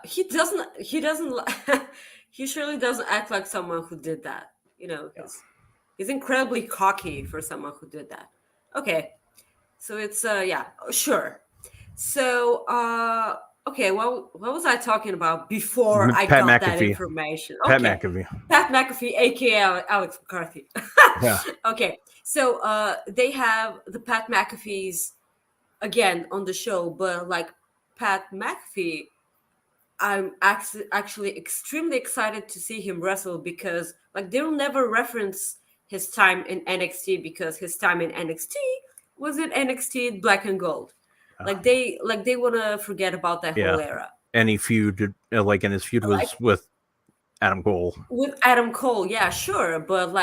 He doesn't. He surely doesn't act like someone who did that. He's incredibly cocky for someone who did that. Okay. So it's sure. So okay, well, what was I talking about before I Pat got McAfee. that information? Pat Okay. McAfee. Pat McAfee, aka Alex McCarthy. Yeah. Okay. So they have the Pat McAfees again on the show, but like Pat McAfee, I'm actually extremely excited to see him wrestle because like they'll never reference his time in NXT because his time in NXT was in NXT Black and Gold. Like they want to forget about that whole era. And he feuded and his feud was with Adam Cole. With Adam Cole, yeah, sure, but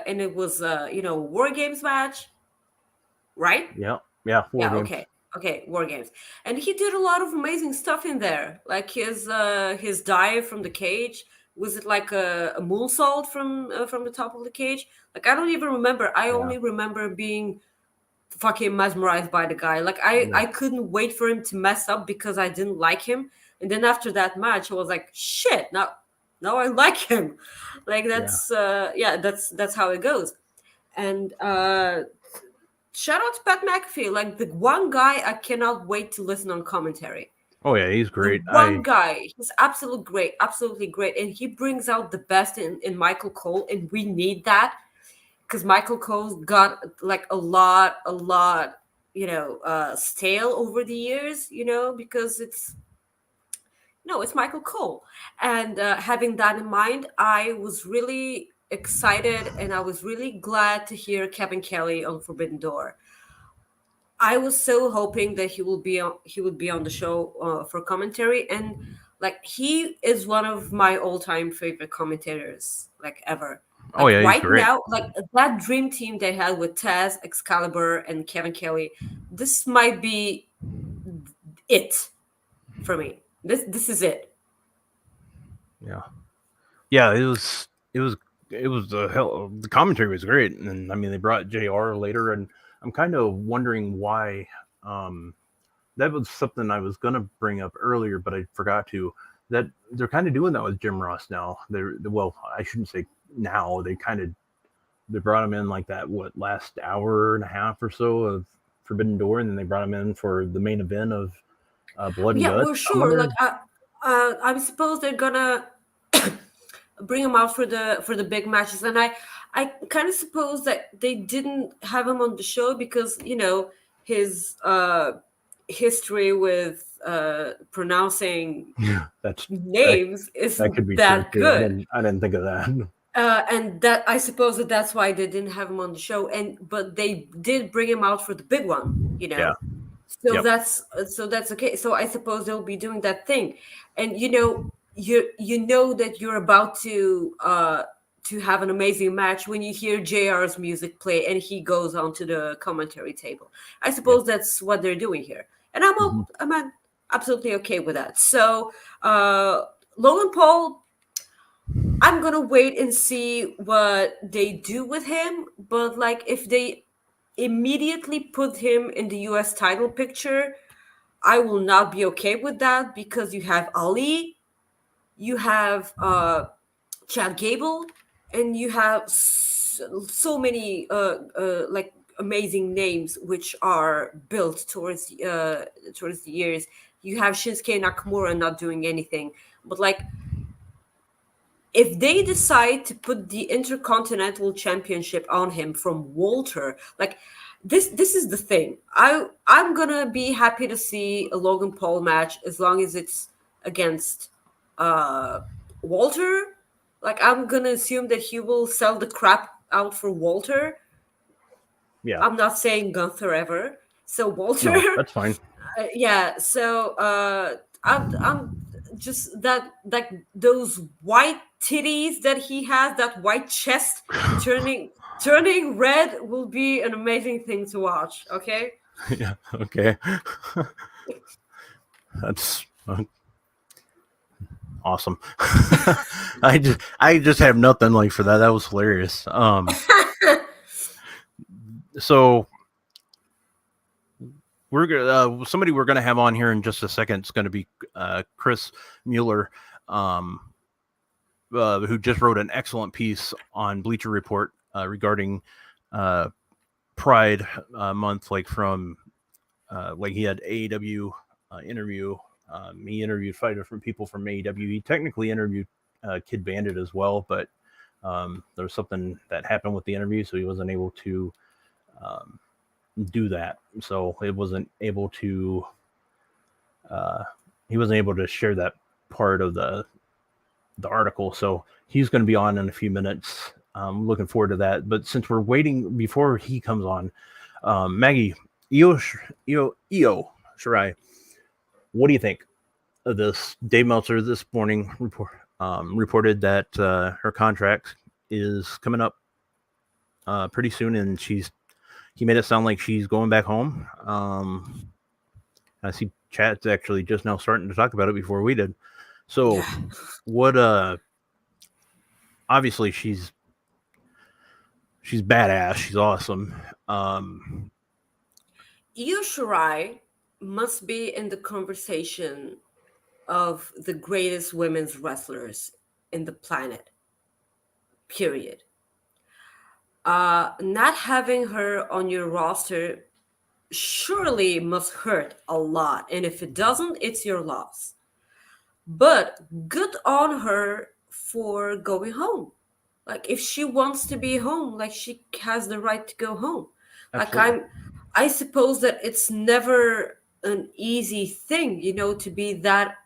and it was War Games match, right? Yeah, War Games. Okay, War Games, and he did a lot of amazing stuff in there, like his dive from the cage. Was it like a moonsault from the top of the cage? Like I don't even remember. I only remember being fucking mesmerized by the guy. Like I couldn't wait for him to mess up because I didn't like him. And then after that match, I was like, shit, now I like him. Like that's that's how it goes. And shout out to Pat McAfee, like the one guy I cannot wait to listen on commentary. Oh yeah, he's great. One guy, he's absolutely great, and he brings out the best in Michael Cole, and we need that because Michael Cole's got like a lot, stale over the years, because it's Michael Cole, and having that in mind, I was really excited and I was really glad to hear Kevin Kelly on Forbidden Door. I was so hoping that he would be on the show for commentary, and like he is one of my all-time favorite commentators, like ever. Like, oh yeah, right he's great. now, like that dream team they had with Taz, Excalibur, and Kevin Kelly, this might be it for me. This is it. Yeah. It was the commentary was great, and I mean they brought JR later, and I'm kind of wondering why. That was something I was gonna bring up earlier, but I forgot to. That they're kind of doing that with Jim Ross now. I shouldn't say now. They brought him in like that last hour and a half or so of Forbidden Door, and then they brought him in for the main event of Blood and Guts. Yeah, well, sure. I suppose they're gonna bring him out for the big matches, and I kind of suppose that they didn't have him on the show because his history with pronouncing names isn't that good. I didn't think of that. And that I suppose that's why they didn't have him on the show, but they did bring him out for the big one, Yeah. So that's okay. So I suppose they'll be doing that thing, and you know that you're about to have an amazing match when you hear JR's music play and he goes onto the commentary table. I suppose that's what they're doing here, and I'm absolutely okay with that. So Logan Paul, I'm gonna wait and see what they do with him, but like if they immediately put him in the US title picture, I will not be okay with that because you have Ali, you have Chad Gable, and you have so many like amazing names which are built towards the years. You have Shinsuke Nakamura not doing anything, but like if they decide to put the Intercontinental Championship on him from Walter, like this is the thing. I'm gonna be happy to see a Logan Paul match as long as it's against Walter. Like I'm gonna assume that he will sell the crap out for Walter. Yeah. I'm not saying Gunther ever. So Walter, No, that's fine. Yeah. So I'm just that, like, those white titties that he has, that white chest turning red will be an amazing thing to watch. Okay. Yeah. Okay. That's awesome. I just have nothing like for that. That was hilarious. So we're gonna somebody we're gonna have on here in just a second. It's gonna be Chris Mueller, who just wrote an excellent piece on Bleacher Report regarding Pride month, like from like he had AEW interview. He interviewed 5 different people from AEW. He technically interviewed Kid Bandit as well, but there was something that happened with the interview, so he wasn't able to do that. So it wasn't able to. He wasn't able to share that part of the article. So he's going to be on in a few minutes. I'm looking forward to that. But since we're waiting before he comes on, Maggie, Io Shirai, what do you think of this? Dave Meltzer this morning reported that her contract is coming up pretty soon, and he made it sound like she's going back home. I see chat's actually just now starting to talk about it before we did. So Yeah. what obviously she's badass, she's awesome. Io Shirai must be in the conversation of the greatest women's wrestlers in the planet. Period. Not having her on your roster surely must hurt a lot, and if it doesn't, it's your loss. But good on her for going home. Like, if she wants to be home, like, she has the right to go home. Like, Absolutely. I suppose that it's never an easy thing, to be that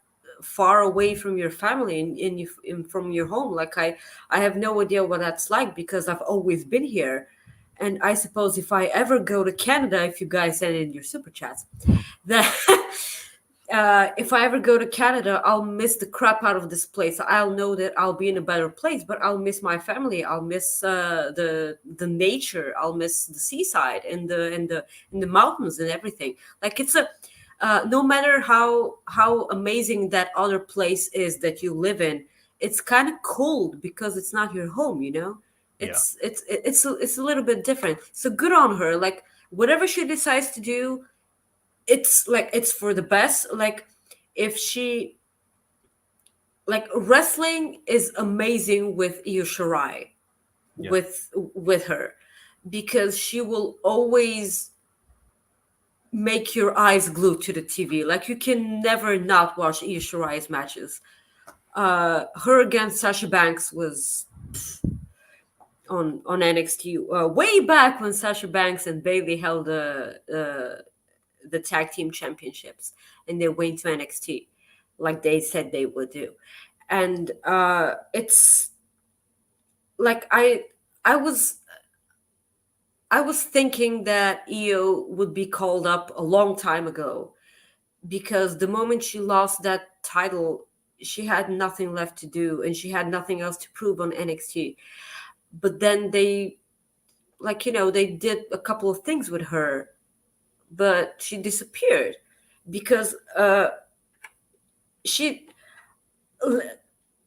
far away from your family and from your home. Like, I have no idea what that's like, because I've always been here. And I suppose if I ever go to Canada, if you guys send in your super chats, that if I ever go to Canada, I'll miss the crap out of this place. I'll know that I'll be in a better place, but I'll miss my family. I'll miss the nature. I'll miss the seaside and the mountains and everything. Like, it's a no matter how amazing that other place is that you live in, it's kind of cold because it's not your home. Yeah. It's a little bit different. So good on her. Like, whatever she decides to do, it's for the best. Like, if she like, wrestling is amazing with Io Shirai, Yeah. with her, because she will always make your eyes glued to the TV. Like, you can never not watch Io Shirai's matches. Her against Sasha Banks was on NXT way back when Sasha Banks and Bayley held the tag team championships, and they went to NXT like they said they would do. And it's like, I was thinking that Io would be called up a long time ago, because the moment she lost that title, she had nothing left to do and she had nothing else to prove on NXT. But then they, they did a couple of things with her, but she disappeared because she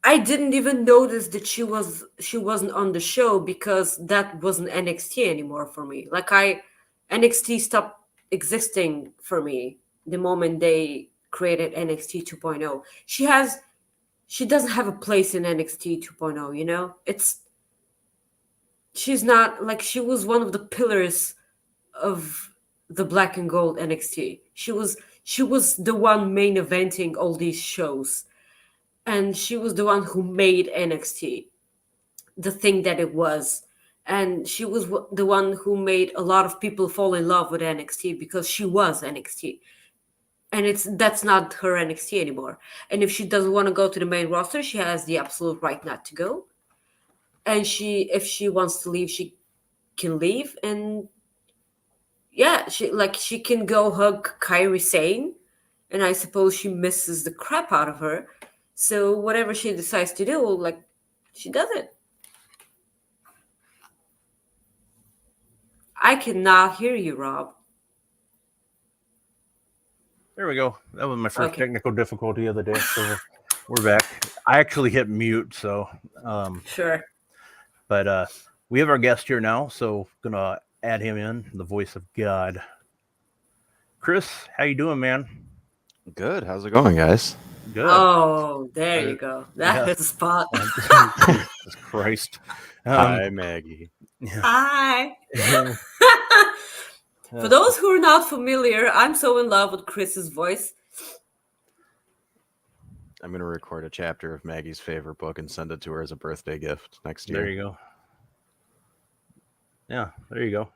I didn't even notice that she wasn't on the show, because that wasn't NXT anymore for me. Like, NXT stopped existing for me the moment they created NXT 2.0. She doesn't have a place in NXT 2.0, she's not, like, she was one of the pillars of the black and gold NXT. She was the one main eventing all these shows, and she was the one who made NXT the thing that it was. And she was the one who made a lot of people fall in love with NXT, because she was NXT. And that's not her NXT anymore. And if she doesn't want to go to the main roster, she has the absolute right not to go. And if she wants to leave, she can leave. And yeah, she can go hug Kairi Sane and I suppose she misses the crap out of her. So whatever she decides to do, like, she does it. I cannot hear you, Rob. There we go. That was my first Okay. technical difficulty of the day. So we're back. I actually hit mute, so Sure. but we have our guest here now, so gonna add him in, the voice of God. Chris, how you doing, man? Good. How's it going, guys? Good. Oh, there you go. That is the spot. Jesus Christ. Hi, Maggie. Hi. Yeah. For those who are not familiar, I'm so in love with Chris's voice. I'm going to record a chapter of Maggie's favorite book and send it to her as a birthday gift next year. There you go. Yeah, there you go.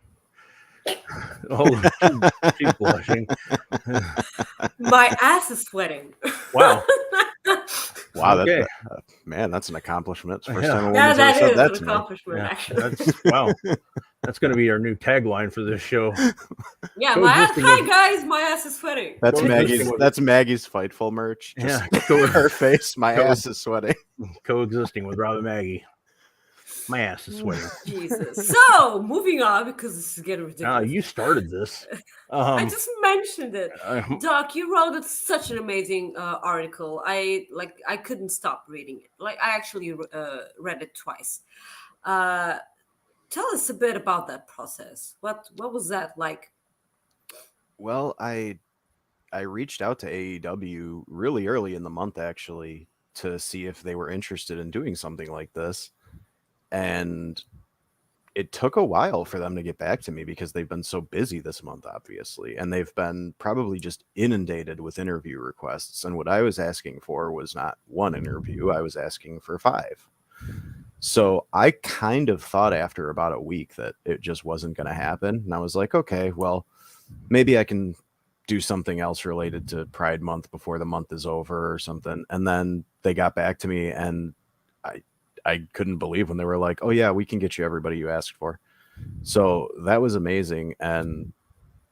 Oh, she's blushing. My ass is sweating. Wow. Wow, Okay. Man, that's an accomplishment. It's the first Yeah. time a Yeah, woman's that ever is said that an to me. accomplishment, Yeah, actually. wow. That's going to be our new tagline for this show. Yeah, Coexisting hi with- guys, my ass is sweating. That's Coexisting Maggie's. with- That's Maggie's Fightful merch. Just Yeah, her face. My ass is sweating. coexisting with Rob and Maggie. My ass is sweating. Jesus. So, moving on, because this is getting ridiculous. You started this. I just mentioned it. Um, Doc, you wrote such an amazing article. I couldn't stop reading it. Like, I actually read it twice. Tell us a bit about that process. What was that like? Well, I reached out to AEW really early in the month, actually, to see if they were interested in doing something like this. And it took a while for them to get back to me because they've been so busy this month, obviously. And they've been probably just inundated with interview requests. And what I was asking for was not one interview, I was asking for 5. So I kind of thought after about a week that it just wasn't going to happen. And I was like, okay, well, maybe I can do something else related to Pride Month before the month is over or something. And then they got back to me, and I couldn't believe when they were like, oh yeah, we can get you everybody you asked for. So that was amazing. And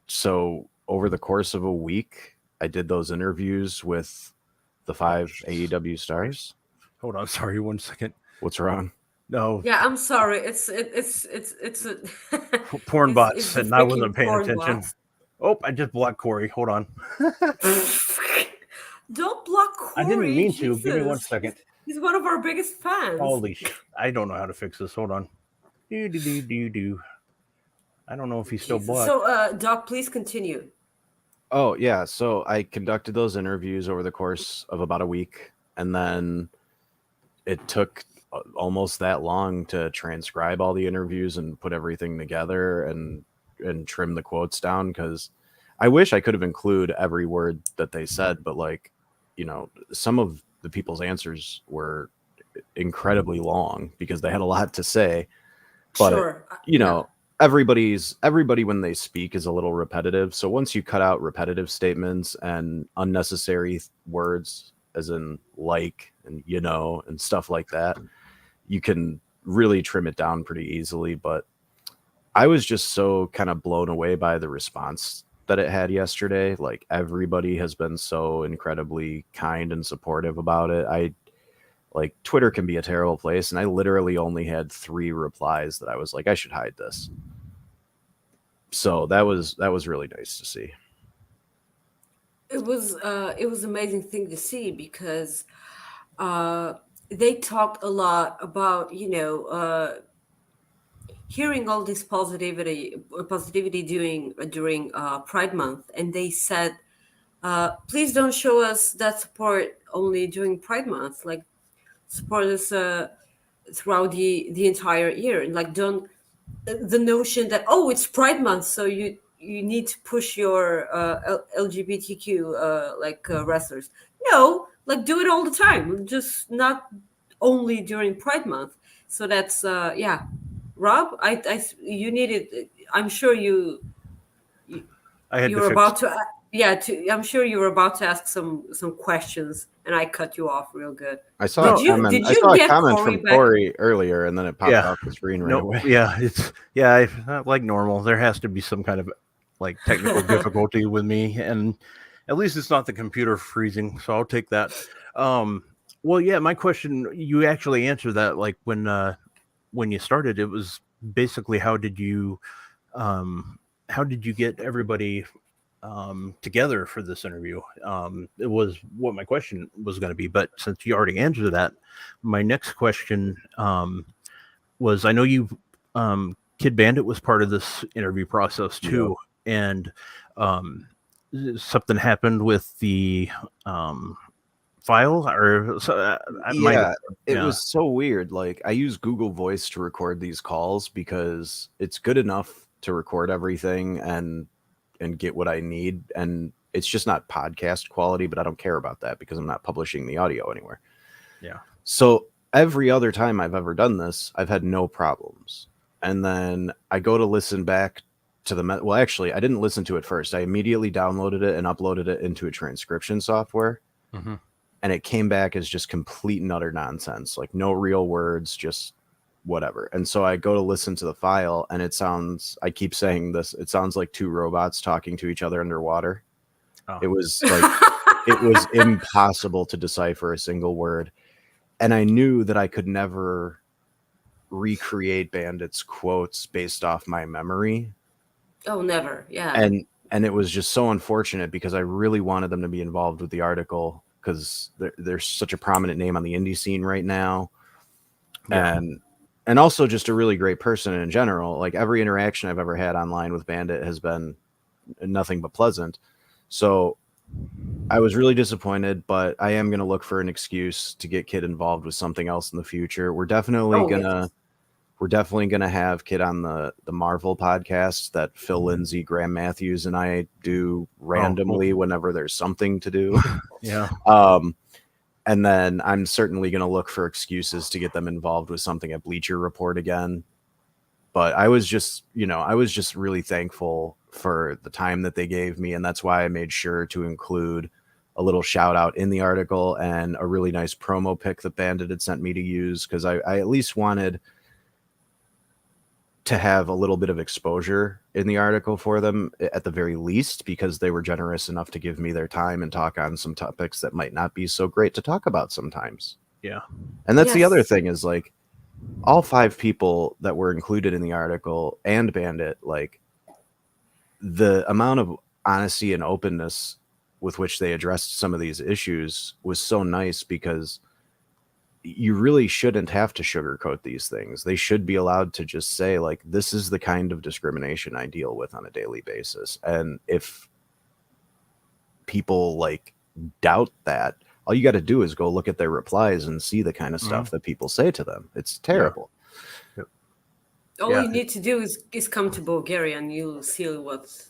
so over the course of a week, I did those interviews with the 5 AEW stars. hold on, sorry, 1 second. What's wrong? No, Yeah, I'm sorry. It's a porn it's bots, the and I wasn't freaking paying porn attention. bots. Oh, I just blocked Corey. Hold on. Don't block Corey. I didn't mean to. Give me 1 Jesus. second. He's one of our biggest fans. Holy shit. I don't know how to fix this. Hold on. Do. I don't know if he's still Jesus. blocked. So, Doc, please continue. Oh yeah. So I conducted those interviews over the course of about a week. And then it took almost that long to transcribe all the interviews and put everything together and trim the quotes down, because I wish I could have included every word that they said, but like, you know, some of the people's answers were incredibly long because they had a lot to say. But Sure. you know, everybody when they speak is a little repetitive. So once you cut out repetitive statements and unnecessary words, as in like and you know and stuff like that, you can really trim it down pretty easily. But I was just so kind of blown away by the response that it had yesterday. Like, everybody has been so incredibly kind and supportive about it. Like, Twitter can be a terrible place, and I literally only had 3 replies that I was like, I should hide this. So that was really nice to see. It was amazing thing to see because they talked a lot about, you know, hearing all this positivity during Pride Month, and they said, please don't show us that support only during Pride Month. Like, support us throughout the entire year, and like, don't the notion that, oh, it's Pride Month, so you need to push your LGBTQ wrestlers. No, like, do it all the time, just not only during Pride Month. So that's yeah. Rob, you needed. I'm sure I had you to were fix about to. I'm sure you were about to ask some questions, and I cut you off real good. I saw Did you- a comment. did I you saw a get comment Corey from back? Corey earlier, and then it popped Yeah. off the screen right No, away. yeah, like normal. There has to be some kind of like technical difficulty with me, and At least it's not the computer freezing, so I'll take that. Well, yeah, my question, you actually answered that. Like when you started, it was basically how did you get everybody together for this interview? It was what my question was going to be, but since you already answered that, my next question was, I know you Kid Bandit was part of this interview process too, and something happened with the file, or it was so weird. Like, I use Google Voice to record these calls because it's good enough to record everything and get what I need, and it's just not podcast quality, but I don't care about that because I'm not publishing the audio anywhere. Yeah. So every other time I've ever done this, I've had no problems. And then I go to listen back to well, actually, I didn't listen to it first. I immediately downloaded it and uploaded it into a transcription software. Mm-hmm. And it came back as just complete and utter nonsense, like no real words, just whatever. And so I go to listen to the file, and it sounds, I keep saying this, it sounds like two robots talking to each other underwater. Oh. It was like, it was impossible to decipher a single word. And I knew that I could never recreate Bandit's quotes based off my memory. Oh, never. Yeah. And it was just so unfortunate because I really wanted them to be involved with the article, because they're such a prominent name on the indie scene right now. Yeah. And also just a really great person in general. Like, every interaction I've ever had online with Bandit has been nothing but pleasant. So I was really disappointed, but I am going to look for an excuse to get Kid involved with something else in the future. We're definitely gonna have Kid on the Marvel podcast that Phil Lindsay, Graham Matthews, and I do randomly whenever there's something to do. Yeah. And then I'm certainly going to look for excuses to get them involved with something at Bleacher Report again. But I was just really thankful for the time that they gave me. And that's why I made sure to include a little shout out in the article and a really nice promo pic that Bandit had sent me to use, because I at least wanted to have a little bit of exposure in the article for them at the very least, because they were generous enough to give me their time and talk on some topics that might not be so great to talk about sometimes. Yeah. And that's the other thing, is like, all 5 people that were included in the article and Bandit, like, the amount of honesty and openness with which they addressed some of these issues was so nice, because you really shouldn't have to sugarcoat these things. They should be allowed to just say, like, this is the kind of discrimination I deal with on a daily basis. And if people like doubt that, all you got to do is go look at their replies and see the kind of stuff that people say to them. It's terrible. Yeah. All you need to do is come to Bulgaria, and you'll see what's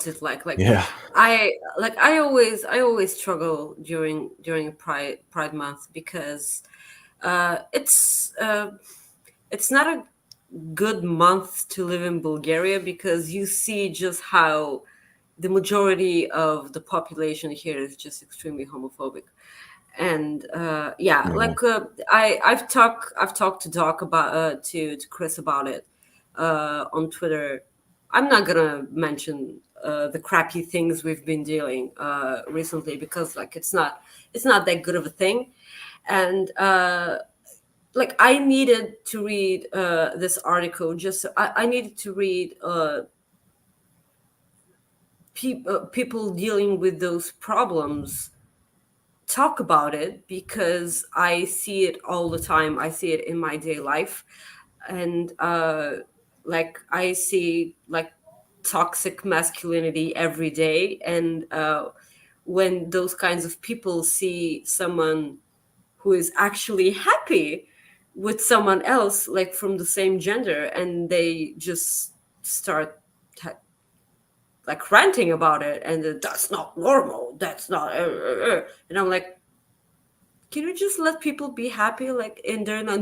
it like. Like, yeah, I always struggle during Pride Month, because it's not a good month to live in Bulgaria, because you see just how the majority of the population here is just extremely homophobic. And I've talked to Doc about to Chris about it on Twitter. I'm not gonna mention the crappy things we've been dealing recently, because like it's not that good of a thing. And like, I needed to read this article. I needed to read people dealing with those problems talk about it, because I see it all the time. I see it in my day life. And like, I see like toxic masculinity every day. And when those kinds of people see someone who is actually happy with someone else, like from the same gender, and they just start like ranting about it, and that's not normal, that's not and I'm like, can you just let people be happy? Like, and they're not,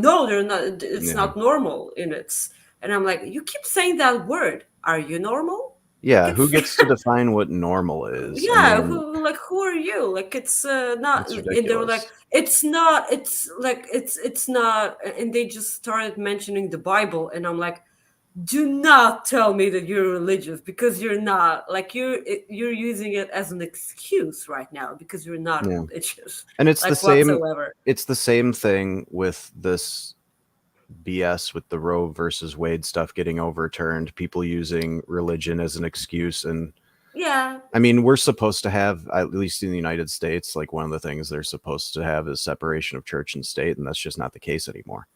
it's not normal in it. And I'm like, you keep saying that word, are you normal? Yeah, Like, who gets to define what normal is? Yeah, I mean, who are you? Like, it's not. it's And they were like, ridiculous. it's not. It's like it's not. And they just started mentioning the Bible, and I'm like, do not tell me that you're religious, because you're not. Like, you're using it as an excuse right now because you're not Yeah. religious, And it's the like, same. whatsoever. It's the same thing with this BS with the Roe versus Wade stuff getting overturned. People using religion as an excuse, and Yeah, I mean, we're supposed to have, at least in the United States, like one of the things they're supposed to have is separation of church and state, and that's just not the case anymore.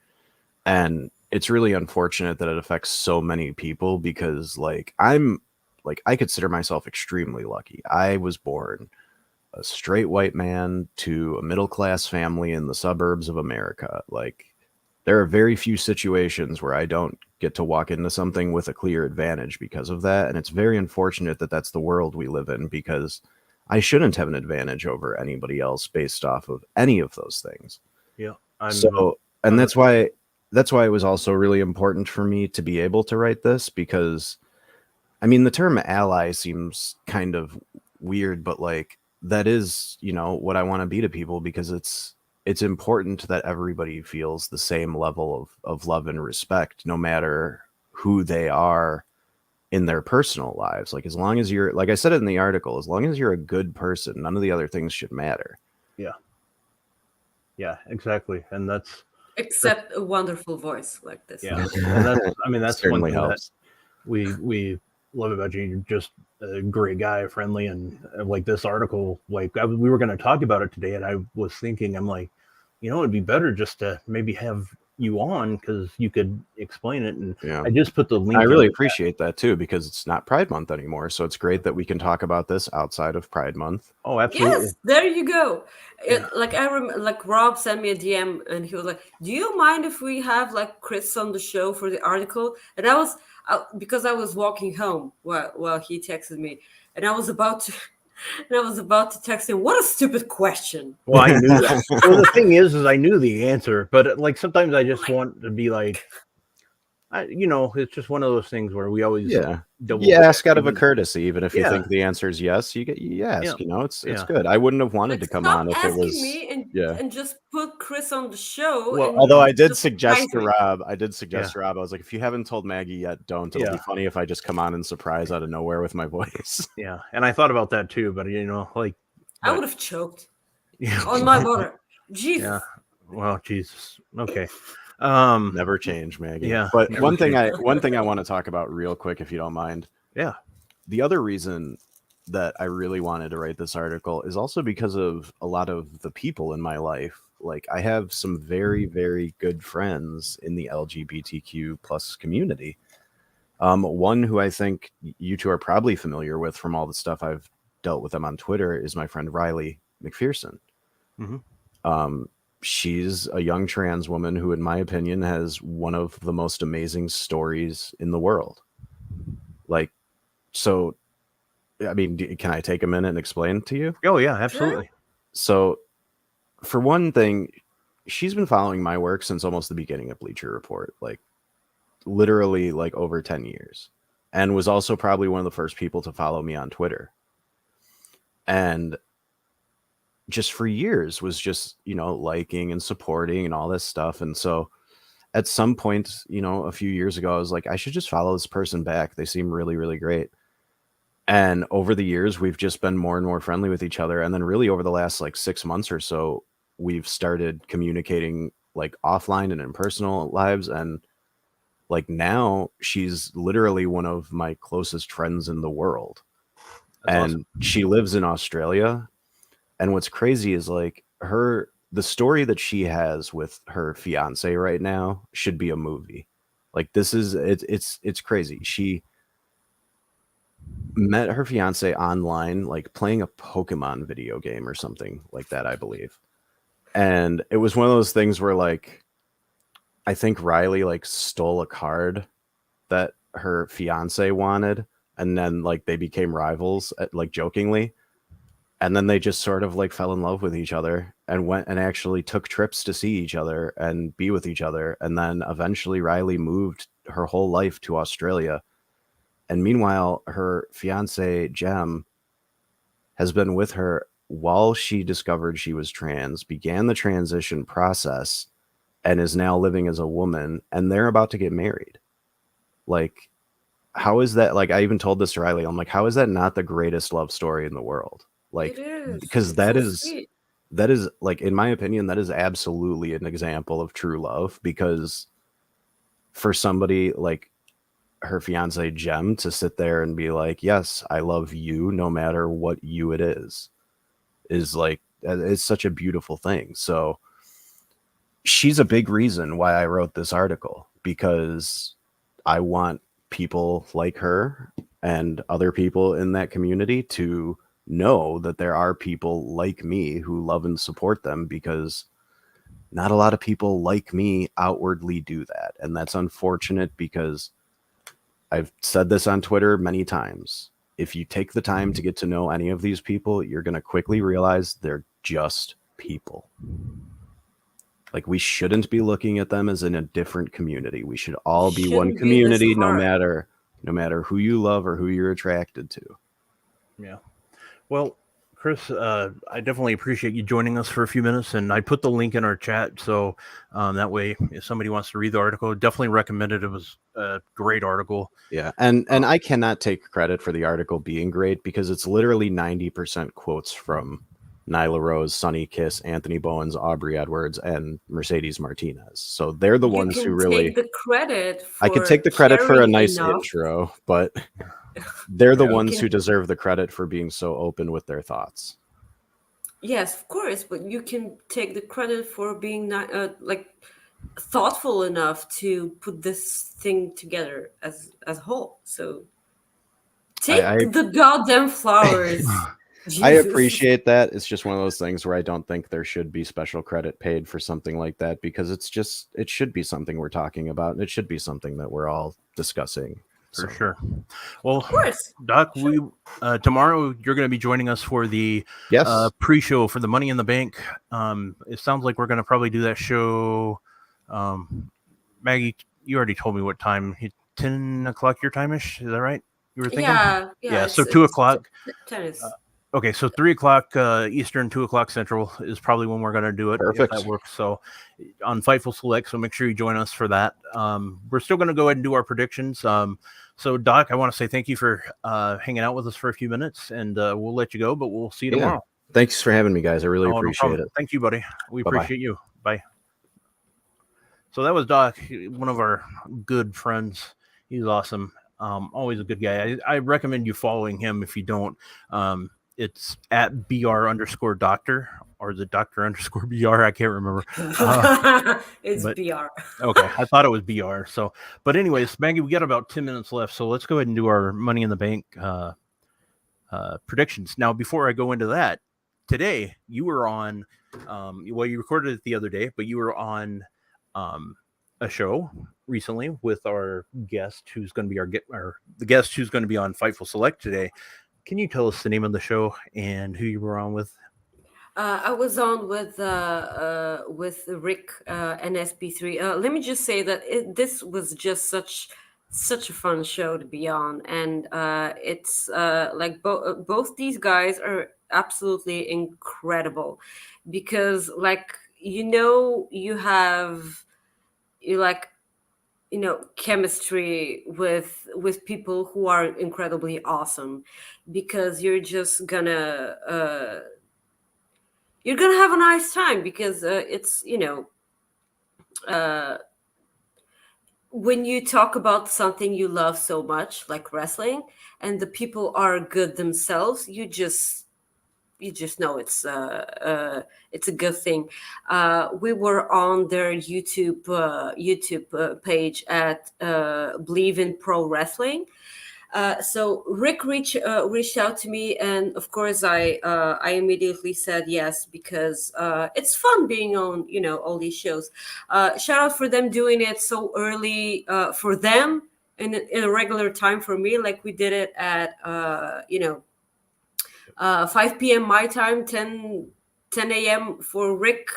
And it's really unfortunate that it affects so many people because, like, I consider myself extremely lucky. I was born a straight white man to a middle class family in the suburbs of America. Like, there are very few situations where I don't get to walk into something with a clear advantage because of that. And it's very unfortunate that that's the world we live in, because I shouldn't have an advantage over anybody else based off of any of those things. Yeah. So, and that's why it was also really important for me to be able to write this, because I mean, the term ally seems kind of weird, but like, that is, what I want to be to people, because it's important that everybody feels the same level of love and respect, no matter who they are in their personal lives. Like, as long as you're, like I said it in the article, as long as you're a good person, none of the other things should matter. Yeah, exactly. And that's except a wonderful voice like this. yeah. And that's one Certainly thing helps. that we love about you. You're just a great guy, friendly, and like this article, like we were going to talk about it today, and I was thinking, I'm like, it'd be better just to maybe have you on, because you could explain it. And Yeah. I just put the link. I really appreciate that too, because it's not Pride Month anymore. So it's great that we can talk about this outside of Pride Month. Oh, absolutely. Yes, there you go. Yeah. Like, I remember, like, Rob sent me a DM and he was like, "Do you mind if we have, like, Chris on the show for the article?" And I was because I was walking home while he texted me, and I was about to text him, "What a stupid question." Well, I knew that. Well, the thing is I knew the answer, but like sometimes I just want to be like, it's just one of those things where we always you ask out of a courtesy, even if you think the answer is yes. You ask. It's good. I wouldn't have wanted to come on if it was me and just put Chris on the show. Well, and although I did just suggest to surprise me. Rob, I was like, if you haven't told Maggie yet, don't. It'll be funny if I just come on and surprise out of nowhere with my voice. Yeah, and I thought about that too, but I would have choked on my water. Jesus. Yeah. Well, Jesus. Okay. Never change, Maggie. Yeah. But one thing I want to talk about real quick, if you don't mind. Yeah. The other reason that I really wanted to write this article is also because of a lot of the people in my life. Like, I have some very, very good friends in the LGBTQ plus community. One who I think you two are probably familiar with from all the stuff I've dealt with them on Twitter is my friend Riley McPherson. Mm-hmm. She's a young trans woman who, in my opinion, has one of the most amazing stories in the world. Like, so, I mean, can I take a minute and explain to you? Oh, yeah, absolutely. So, for one thing, she's been following my work since almost the beginning of Bleacher Report, like literally like over 10 years, and was also probably one of the first people to follow me on Twitter. And just for years was just, liking and supporting and all this stuff. And so at some point, a few years ago, I was like, I should just follow this person back. They seem really, really great. And over the years, we've just been more and more friendly with each other. And then really over the last like 6 months or so, we've started communicating like offline and in personal lives. And like now she's literally one of my closest friends in the world. That's and awesome. She lives in Australia. And what's crazy is like the story that she has with her fiance right now should be a movie. Like, this is, it's crazy. She met her fiance online, like playing a Pokemon video game or something like that, I believe. And it was one of those things where like, I think Riley like stole a card that her fiance wanted. And then like they became rivals, like jokingly. And then they just sort of like fell in love with each other and went and actually took trips to see each other and be with each other. And then eventually Riley moved her whole life to Australia. And meanwhile, her fiance, Jem, has been with her while she discovered she was trans, began the transition process, and is now living as a woman. And they're about to get married. Like, how is that? Like, I even told this to Riley. I'm like, how is that not the greatest love story in the world? Like, It is. because It's so sweet. that is like, in my opinion, that is absolutely an example of true love. Because for somebody like her fiance Jem to sit there and be like, yes, I love you no matter what you it is like, it's such a beautiful thing. So she's a big reason why I wrote this article, because I want people like her and other people in that community to know that there are people like me who love and support them, because not a lot of people like me outwardly do that. And that's unfortunate, because I've said this on Twitter many times. If you take the time to get to know any of these people, you're going to quickly realize they're just people. Like, we shouldn't be looking at them as in a different community. We should all be one Shouldn't be this community, no hard. matter who you love or who you're attracted to. Yeah. Well, Chris, I definitely appreciate you joining us for a few minutes, and I put the link in our chat, so that way, if somebody wants to read the article, definitely recommend it. It was a great article. Yeah, and I cannot take credit for the article being great, because it's literally 90% quotes from Nyla Rose, Sonny Kiss, Anthony Bowens, Aubrey Edwards, and Mercedes Martinez. So they're the You ones who can really... take the credit I could for take the credit for a caring nice enough. intro, but they're the Yeah. ones who deserve the credit for being so open with their thoughts. Yes, of course, but you can take the credit for being like thoughtful enough to put this thing together as a whole. So take I the goddamn flowers. I Jesus. appreciate that. It's just one of those things where I don't think there should be special credit paid for something like that, because it should be something we're talking about, and it should be something that we're all discussing. For So, sure. Well, Of course. Doc, we tomorrow you're going to be joining us for the yes. pre-show for the Money in the Bank. It sounds like we're going to probably do that show. Maggie, you already told me what time. 10 o'clock your time-ish. Is that right? You were thinking? Yeah. So 2 o'clock. Tennis. Okay, so 3 o'clock Eastern, 2 o'clock Central is probably when we're going to do it. Perfect. If that works. So on Fightful Select, so make sure you join us for that. We're still going to go ahead and do our predictions. So Doc, I want to say thank you for hanging out with us for a few minutes, and we'll let you go, but we'll see you tomorrow. Thanks for having me, guys. I really No appreciate problem. it. Thank you, buddy. We Bye-bye. appreciate you. Bye. So that was Doc, one of our good friends. He's awesome. Always a good guy. I recommend you following him if you don't. It's at BR_doctor, or the doctor_BR. I can't remember. It's but- BR. Okay, I thought it was BR. So, but anyways, Maggie, we got about 10 minutes left, so let's go ahead and do our Money in the Bank predictions. Now, before I go into that, today you were on. Well, you recorded it the other day, but you were on a show recently with our guest, who's going to be the guest who's going to be on Fightful Select today. Can you tell us the name of the show and who you were on with? I was on with Rick and SP3. Let me just say that this was just such a fun show to be on, and it's like both these guys are absolutely incredible, because like you have chemistry with people who are incredibly awesome, because you're gonna have a nice time, because it's when you talk about something you love so much, like wrestling, and the people are good themselves, you just know it's a good thing. We were on their YouTube page at Believe in Pro Wrestling. So Rick reached out to me, and of course I immediately said yes, because it's fun being on all these shows. Shout out for them doing it so early for them in a regular time for me, like we did it at 5 p.m. my time, 10 a.m. for Rick,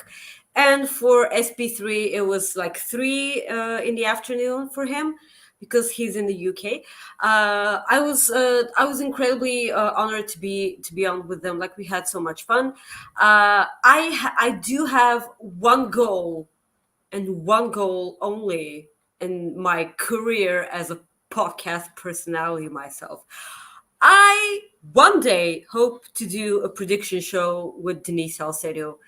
and for SP3 it was like 3 in the afternoon for him, because he's in the UK. I was incredibly honored to be on with them. Like, we had so much fun. I do have one goal, and one goal only, in my career as a podcast personality myself. I one day hope to do a prediction show with Denise Salcedo.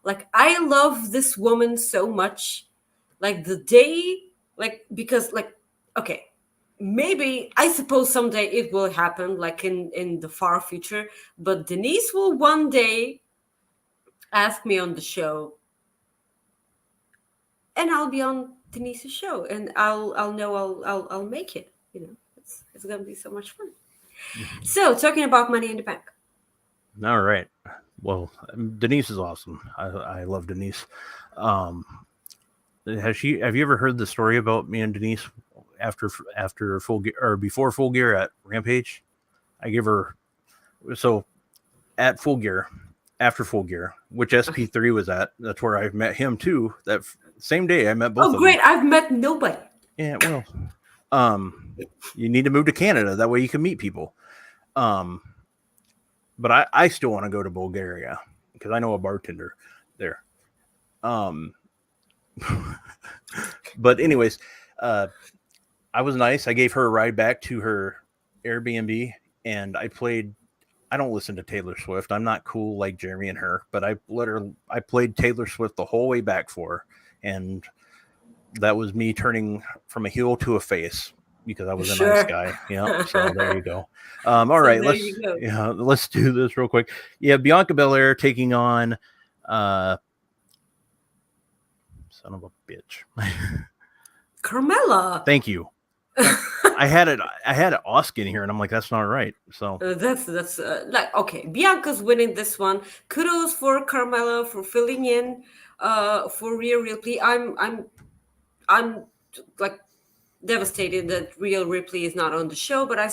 Like, I love this woman so much. Like, the day, like, because, like, okay, maybe, I suppose someday it will happen, like in the far future, but Denise will one day ask me on the show, and I'll be on Denise's show, and I'll know I'll make it. You know, it's gonna be so much fun. So, talking about Money in the Bank. All right. Well, Denise is awesome. I love Denise. Have you ever heard the story about me and Denise after Full Gear or before Full Gear at Rampage? I give her so at Full Gear, after Full Gear, which SP3 was at. That's where I met him too. That same day I met both. Oh, great! I've met nobody. Yeah, well, you need to move to Canada. That way you can meet people. But I still want to go to Bulgaria because I know a bartender there. But anyways, I was nice. I gave her a ride back to her Airbnb, and I don't listen to Taylor Swift. I'm not cool like Jeremy and her, but I played Taylor Swift the whole way back for her, and that was me turning from a heel to a face because I was a nice guy. Yeah, so there you go. All right, let's do this real quick. Yeah, Bianca Belair taking on son of a bitch. Carmella. Thank you. I had Oskin here, and I'm like, that's not right. So that's like, okay. Bianca's winning this one. Kudos for Carmella for filling in for Rhea Ripley. I'm like devastated that Rhea Ripley is not on the show, but I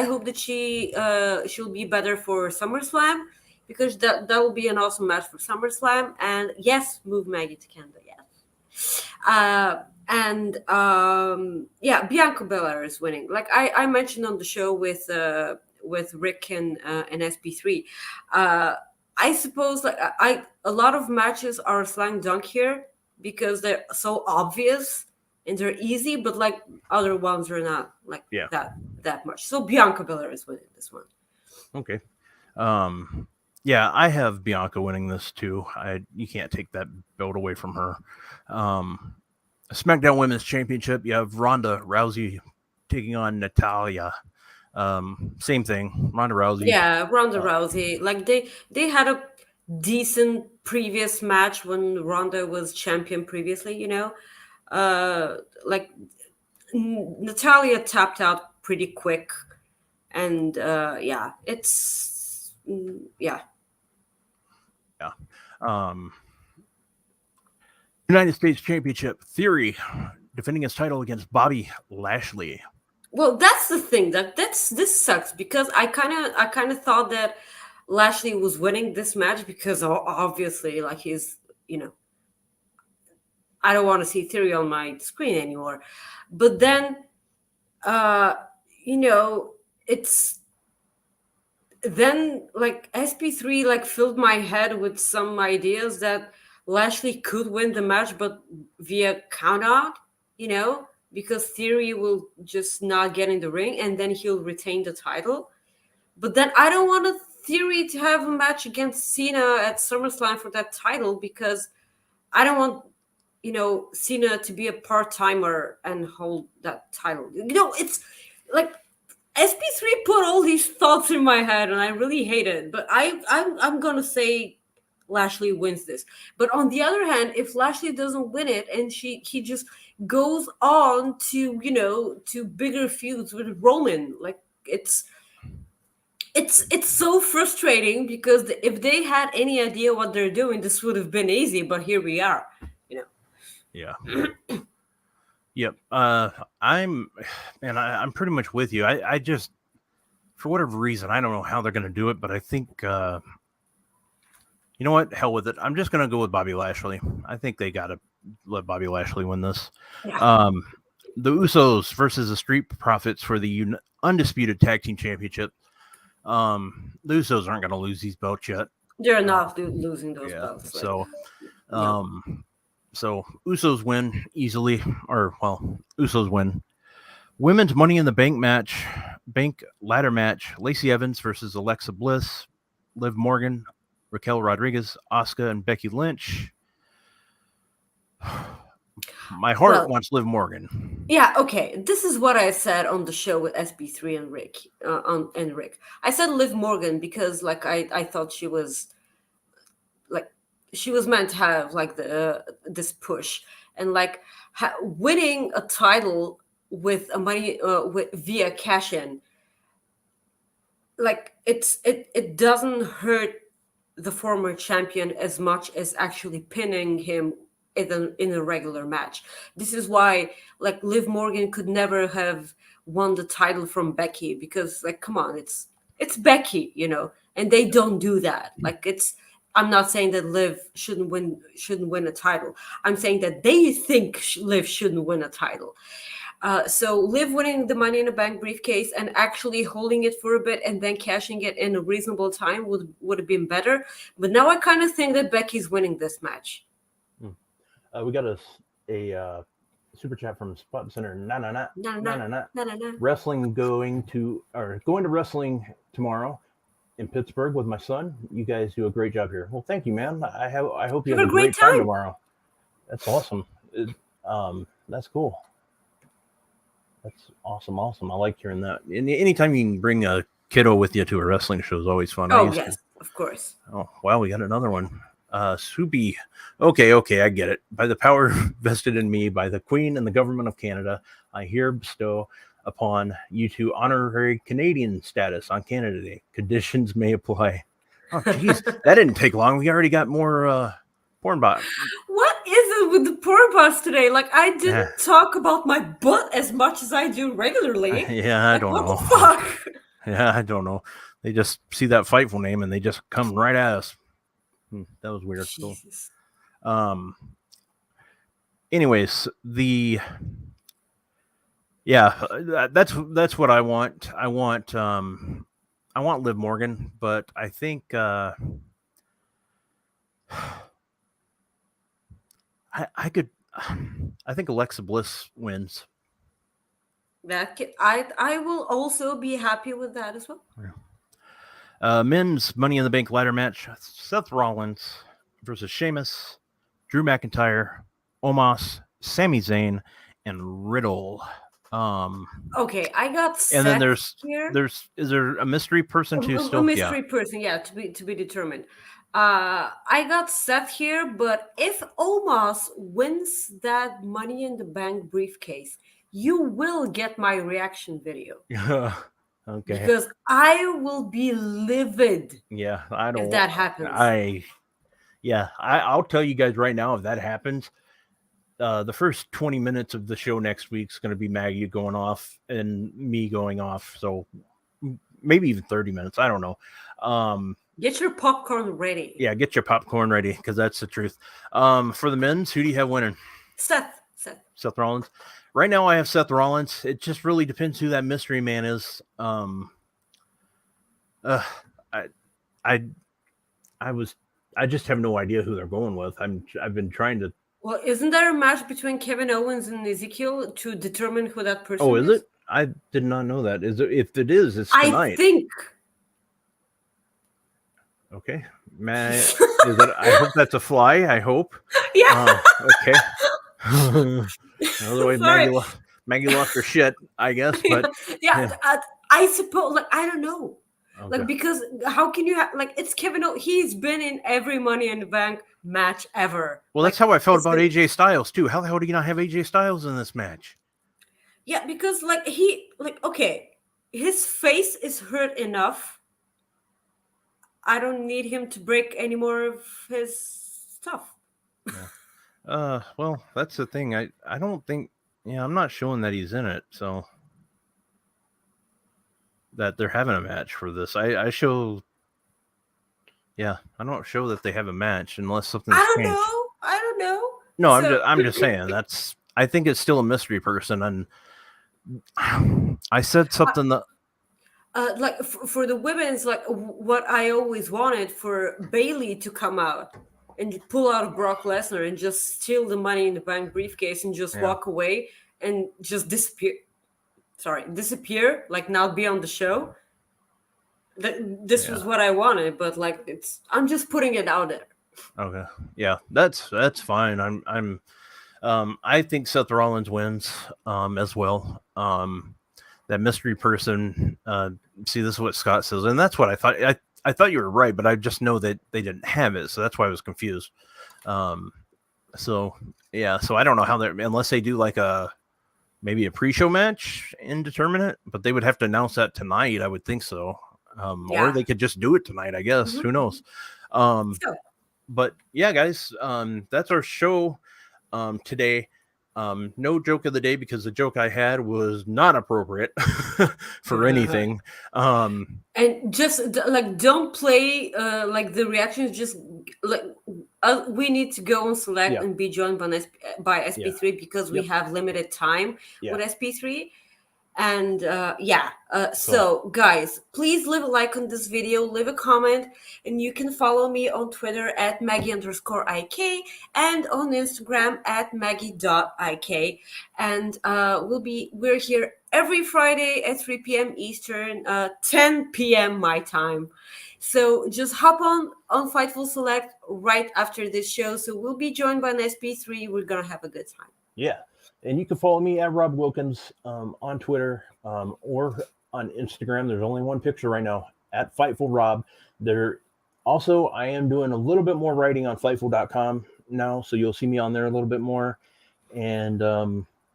hope that she'll be better for SummerSlam, because that will be an awesome match for SummerSlam. And yes, move Maggie to Canada. Yes. Bianca Belair is winning. Like I mentioned on the show with Rick and SP3. I suppose like a lot of matches are slam dunk here because they're so obvious and they're easy, but like other ones are not like that much. So Bianca Belair is winning this one. Okay. Yeah, I have Bianca winning this too. You can't take that belt away from her. SmackDown Women's Championship, you have Ronda Rousey taking on Natalia. Same thing, Ronda Rousey. Yeah, Ronda Rousey. Like they had a decent previous match when Ronda was champion previously, you know. Like Natalia tapped out pretty quick, and it's yeah. United States Championship, Theory defending his title against Bobby Lashley. Well, that's the thing. This sucks because I kind of thought that Lashley was winning this match because obviously, like, he's, you know, I don't want to see Theory on my screen anymore. But then, you know, it's then like SP3 like filled my head with some ideas that Lashley could win the match, but via count out, you know, because Theory will just not get in the ring and then he'll retain the title. But then I don't want a Theory to have a match against Cena at SummerSlam for that title because I don't want, you know, Cena to be a part-timer and hold that title. You know, it's like SP3 put all these thoughts in my head and I really hate it. But I'm going to say Lashley wins this. But on the other hand, if Lashley doesn't win it and he just goes on to, you know, to bigger feuds with Roman, like it's so frustrating because if they had any idea what they're doing, this would have been easy, but here we are, you know. Yeah. Yep. I'm pretty much with you. I just, for whatever reason, I don't know how they're going to do it, but I think, you know what? Hell with it. I'm just going to go with Bobby Lashley. I think they got to let Bobby Lashley win this. Yeah. The Usos versus the Street Profits for the undisputed tag team championship. The Usos aren't going to lose these belts yet. They're not losing those belts. Like, so, so Usos win easily, Usos win. Women's Money in the Bank ladder match: Lacey Evans versus Alexa Bliss, Liv Morgan, Raquel Rodriguez, Asuka, and Becky Lynch. My heart wants Liv Morgan. Yeah, okay. This is what I said on the show with SB3 and Rick. I said Liv Morgan because, like, I thought she was meant to have like this push, and like winning a title with a money via cash in. Like it doesn't hurt the former champion as much as actually pinning him in a regular match. This is why like Liv Morgan could never have won the title from Becky, because like, come on, it's Becky, and they don't do that. Like, I'm not saying that Liv shouldn't win a title. I'm saying that they think Liv shouldn't win a title. So Liv winning the Money in the Bank briefcase and actually holding it for a bit and then cashing it in a reasonable time would have been better. But now I kind of think that Becky's winning this match. We got a super chat from Spot Center. Wrestling going to wrestling tomorrow in Pittsburgh with my son. You guys do a great job here. Well, thank you, man. I hope you have a great time tomorrow. That's awesome. That's cool. That's awesome. I like hearing that. Anytime you can bring a kiddo with you to a wrestling show is always fun. Oh, yes, of course. Oh, wow, we got another one. Subi. Okay, I get it. By the power vested in me by the Queen and the government of Canada, I here bestow upon you two honorary Canadian status on Canada Day. Conditions may apply. Oh, jeez, that didn't take long. We already got more porn bot. What is it with the porn bots today? Like, I didn't talk about my butt as much as I do regularly. Yeah, I don't know. What the fuck? Yeah, I don't know. They just see that Fightful name and they just come right at us. That was weird. Jesus. So, anyways, that's what I want. I want Liv Morgan, but I think I think Alexa Bliss wins. I will also be happy with that as well. Yeah. Men's Money in the Bank ladder match: Seth Rollins versus Sheamus, Drew McIntyre, Omos, Sami Zayn, and Riddle. Okay, I got Seth. And then is here. there a mystery person too? A mystery person, yeah, to be determined. I got Seth here, but if Omos wins that Money in the Bank briefcase, you will get my reaction video. Okay. Because I will be livid. Yeah, I don't. If that happens, I'll tell you guys right now, if that happens, the first 20 minutes of the show next week is going to be Maggie going off and me going off. So maybe even 30 minutes. I don't know. Get your popcorn ready. Yeah, get your popcorn ready, because that's the truth. For the men's, who do you have winning? Seth Rollins. Right now, I have Seth Rollins. It just really depends who that mystery man is. I just have no idea who they're going with. I've been trying to. Well, isn't there a match between Kevin Owens and Ezekiel to determine who that person is? Oh, is it? I did not know that. Is it? If it is, it's tonight. I think. Okay. I hope that's a fly. I hope. Yeah. Okay. Otherwise, Maggie lost her shit, I guess. But I suppose. Like, I don't know. Okay. Like, because how can you have, like, it's Kevin Owens. He's been in every Money in the Bank match ever. Well, that's how I felt about AJ Styles too. How the hell do you not have AJ Styles in this match? Yeah, because okay, his face is hurt enough. I don't need him to break any more of his stuff. Yeah. Well, that's the thing. I don't think. Yeah, I'm not showing that he's in it, so that they're having a match for this. I show. Yeah, I don't show that they have a match unless something's changed. I don't know. No, I'm just saying that's. I think it's still a mystery person, and I said something that. Like for the women's, like what I always wanted for Bailey to come out and pull out of Brock Lesnar and just steal the Money in the Bank briefcase and just walk away and just disappear. disappear, like not be on the show. This was what I wanted, but like I'm just putting it out there. Okay. Yeah, that's fine. I think Seth Rollins wins as well. That mystery person, see, this is what Scott says, and that's what I thought. I thought you were right, but I just know that they didn't have it, so that's why I was confused. So yeah, so I don't know how they're, unless they do like maybe a pre-show match indeterminate, but they would have to announce that tonight, I would think so. Or they could just do it tonight, I guess. Who knows? But yeah, guys, that's our show today. No joke of the day, because the joke I had was not appropriate for anything. And just like don't play like the reactions. Just like we need to go on select and be joined by SP3 because we have limited time with SP3. And so guys, please leave a like on this video, leave a comment, and you can follow me on Twitter at Maggie_IK and on Instagram at Maggie.IK. And we're here every Friday at 3 p.m. Eastern, 10 p.m. my time. So just hop on Fightful Select right after this show. So we'll be joined by an SP3. We're gonna have a good time. Yeah. And you can follow me at Rob Wilkins on Twitter or on Instagram. There's only one picture right now, at Fightful Rob. There also, I am doing a little bit more writing on Fightful.com now, so you'll see me on there a little bit more. And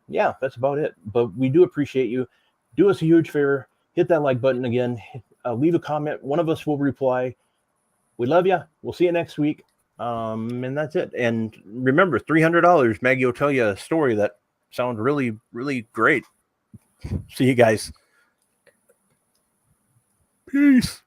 yeah, that's about it. But we do appreciate you. Do us a huge favor. Hit that like button again. Leave a comment. One of us will reply. We love you. We'll see you next week. And that's it. And remember, $300. Maggie will tell you a story that sounds really, really great. See you guys. Peace.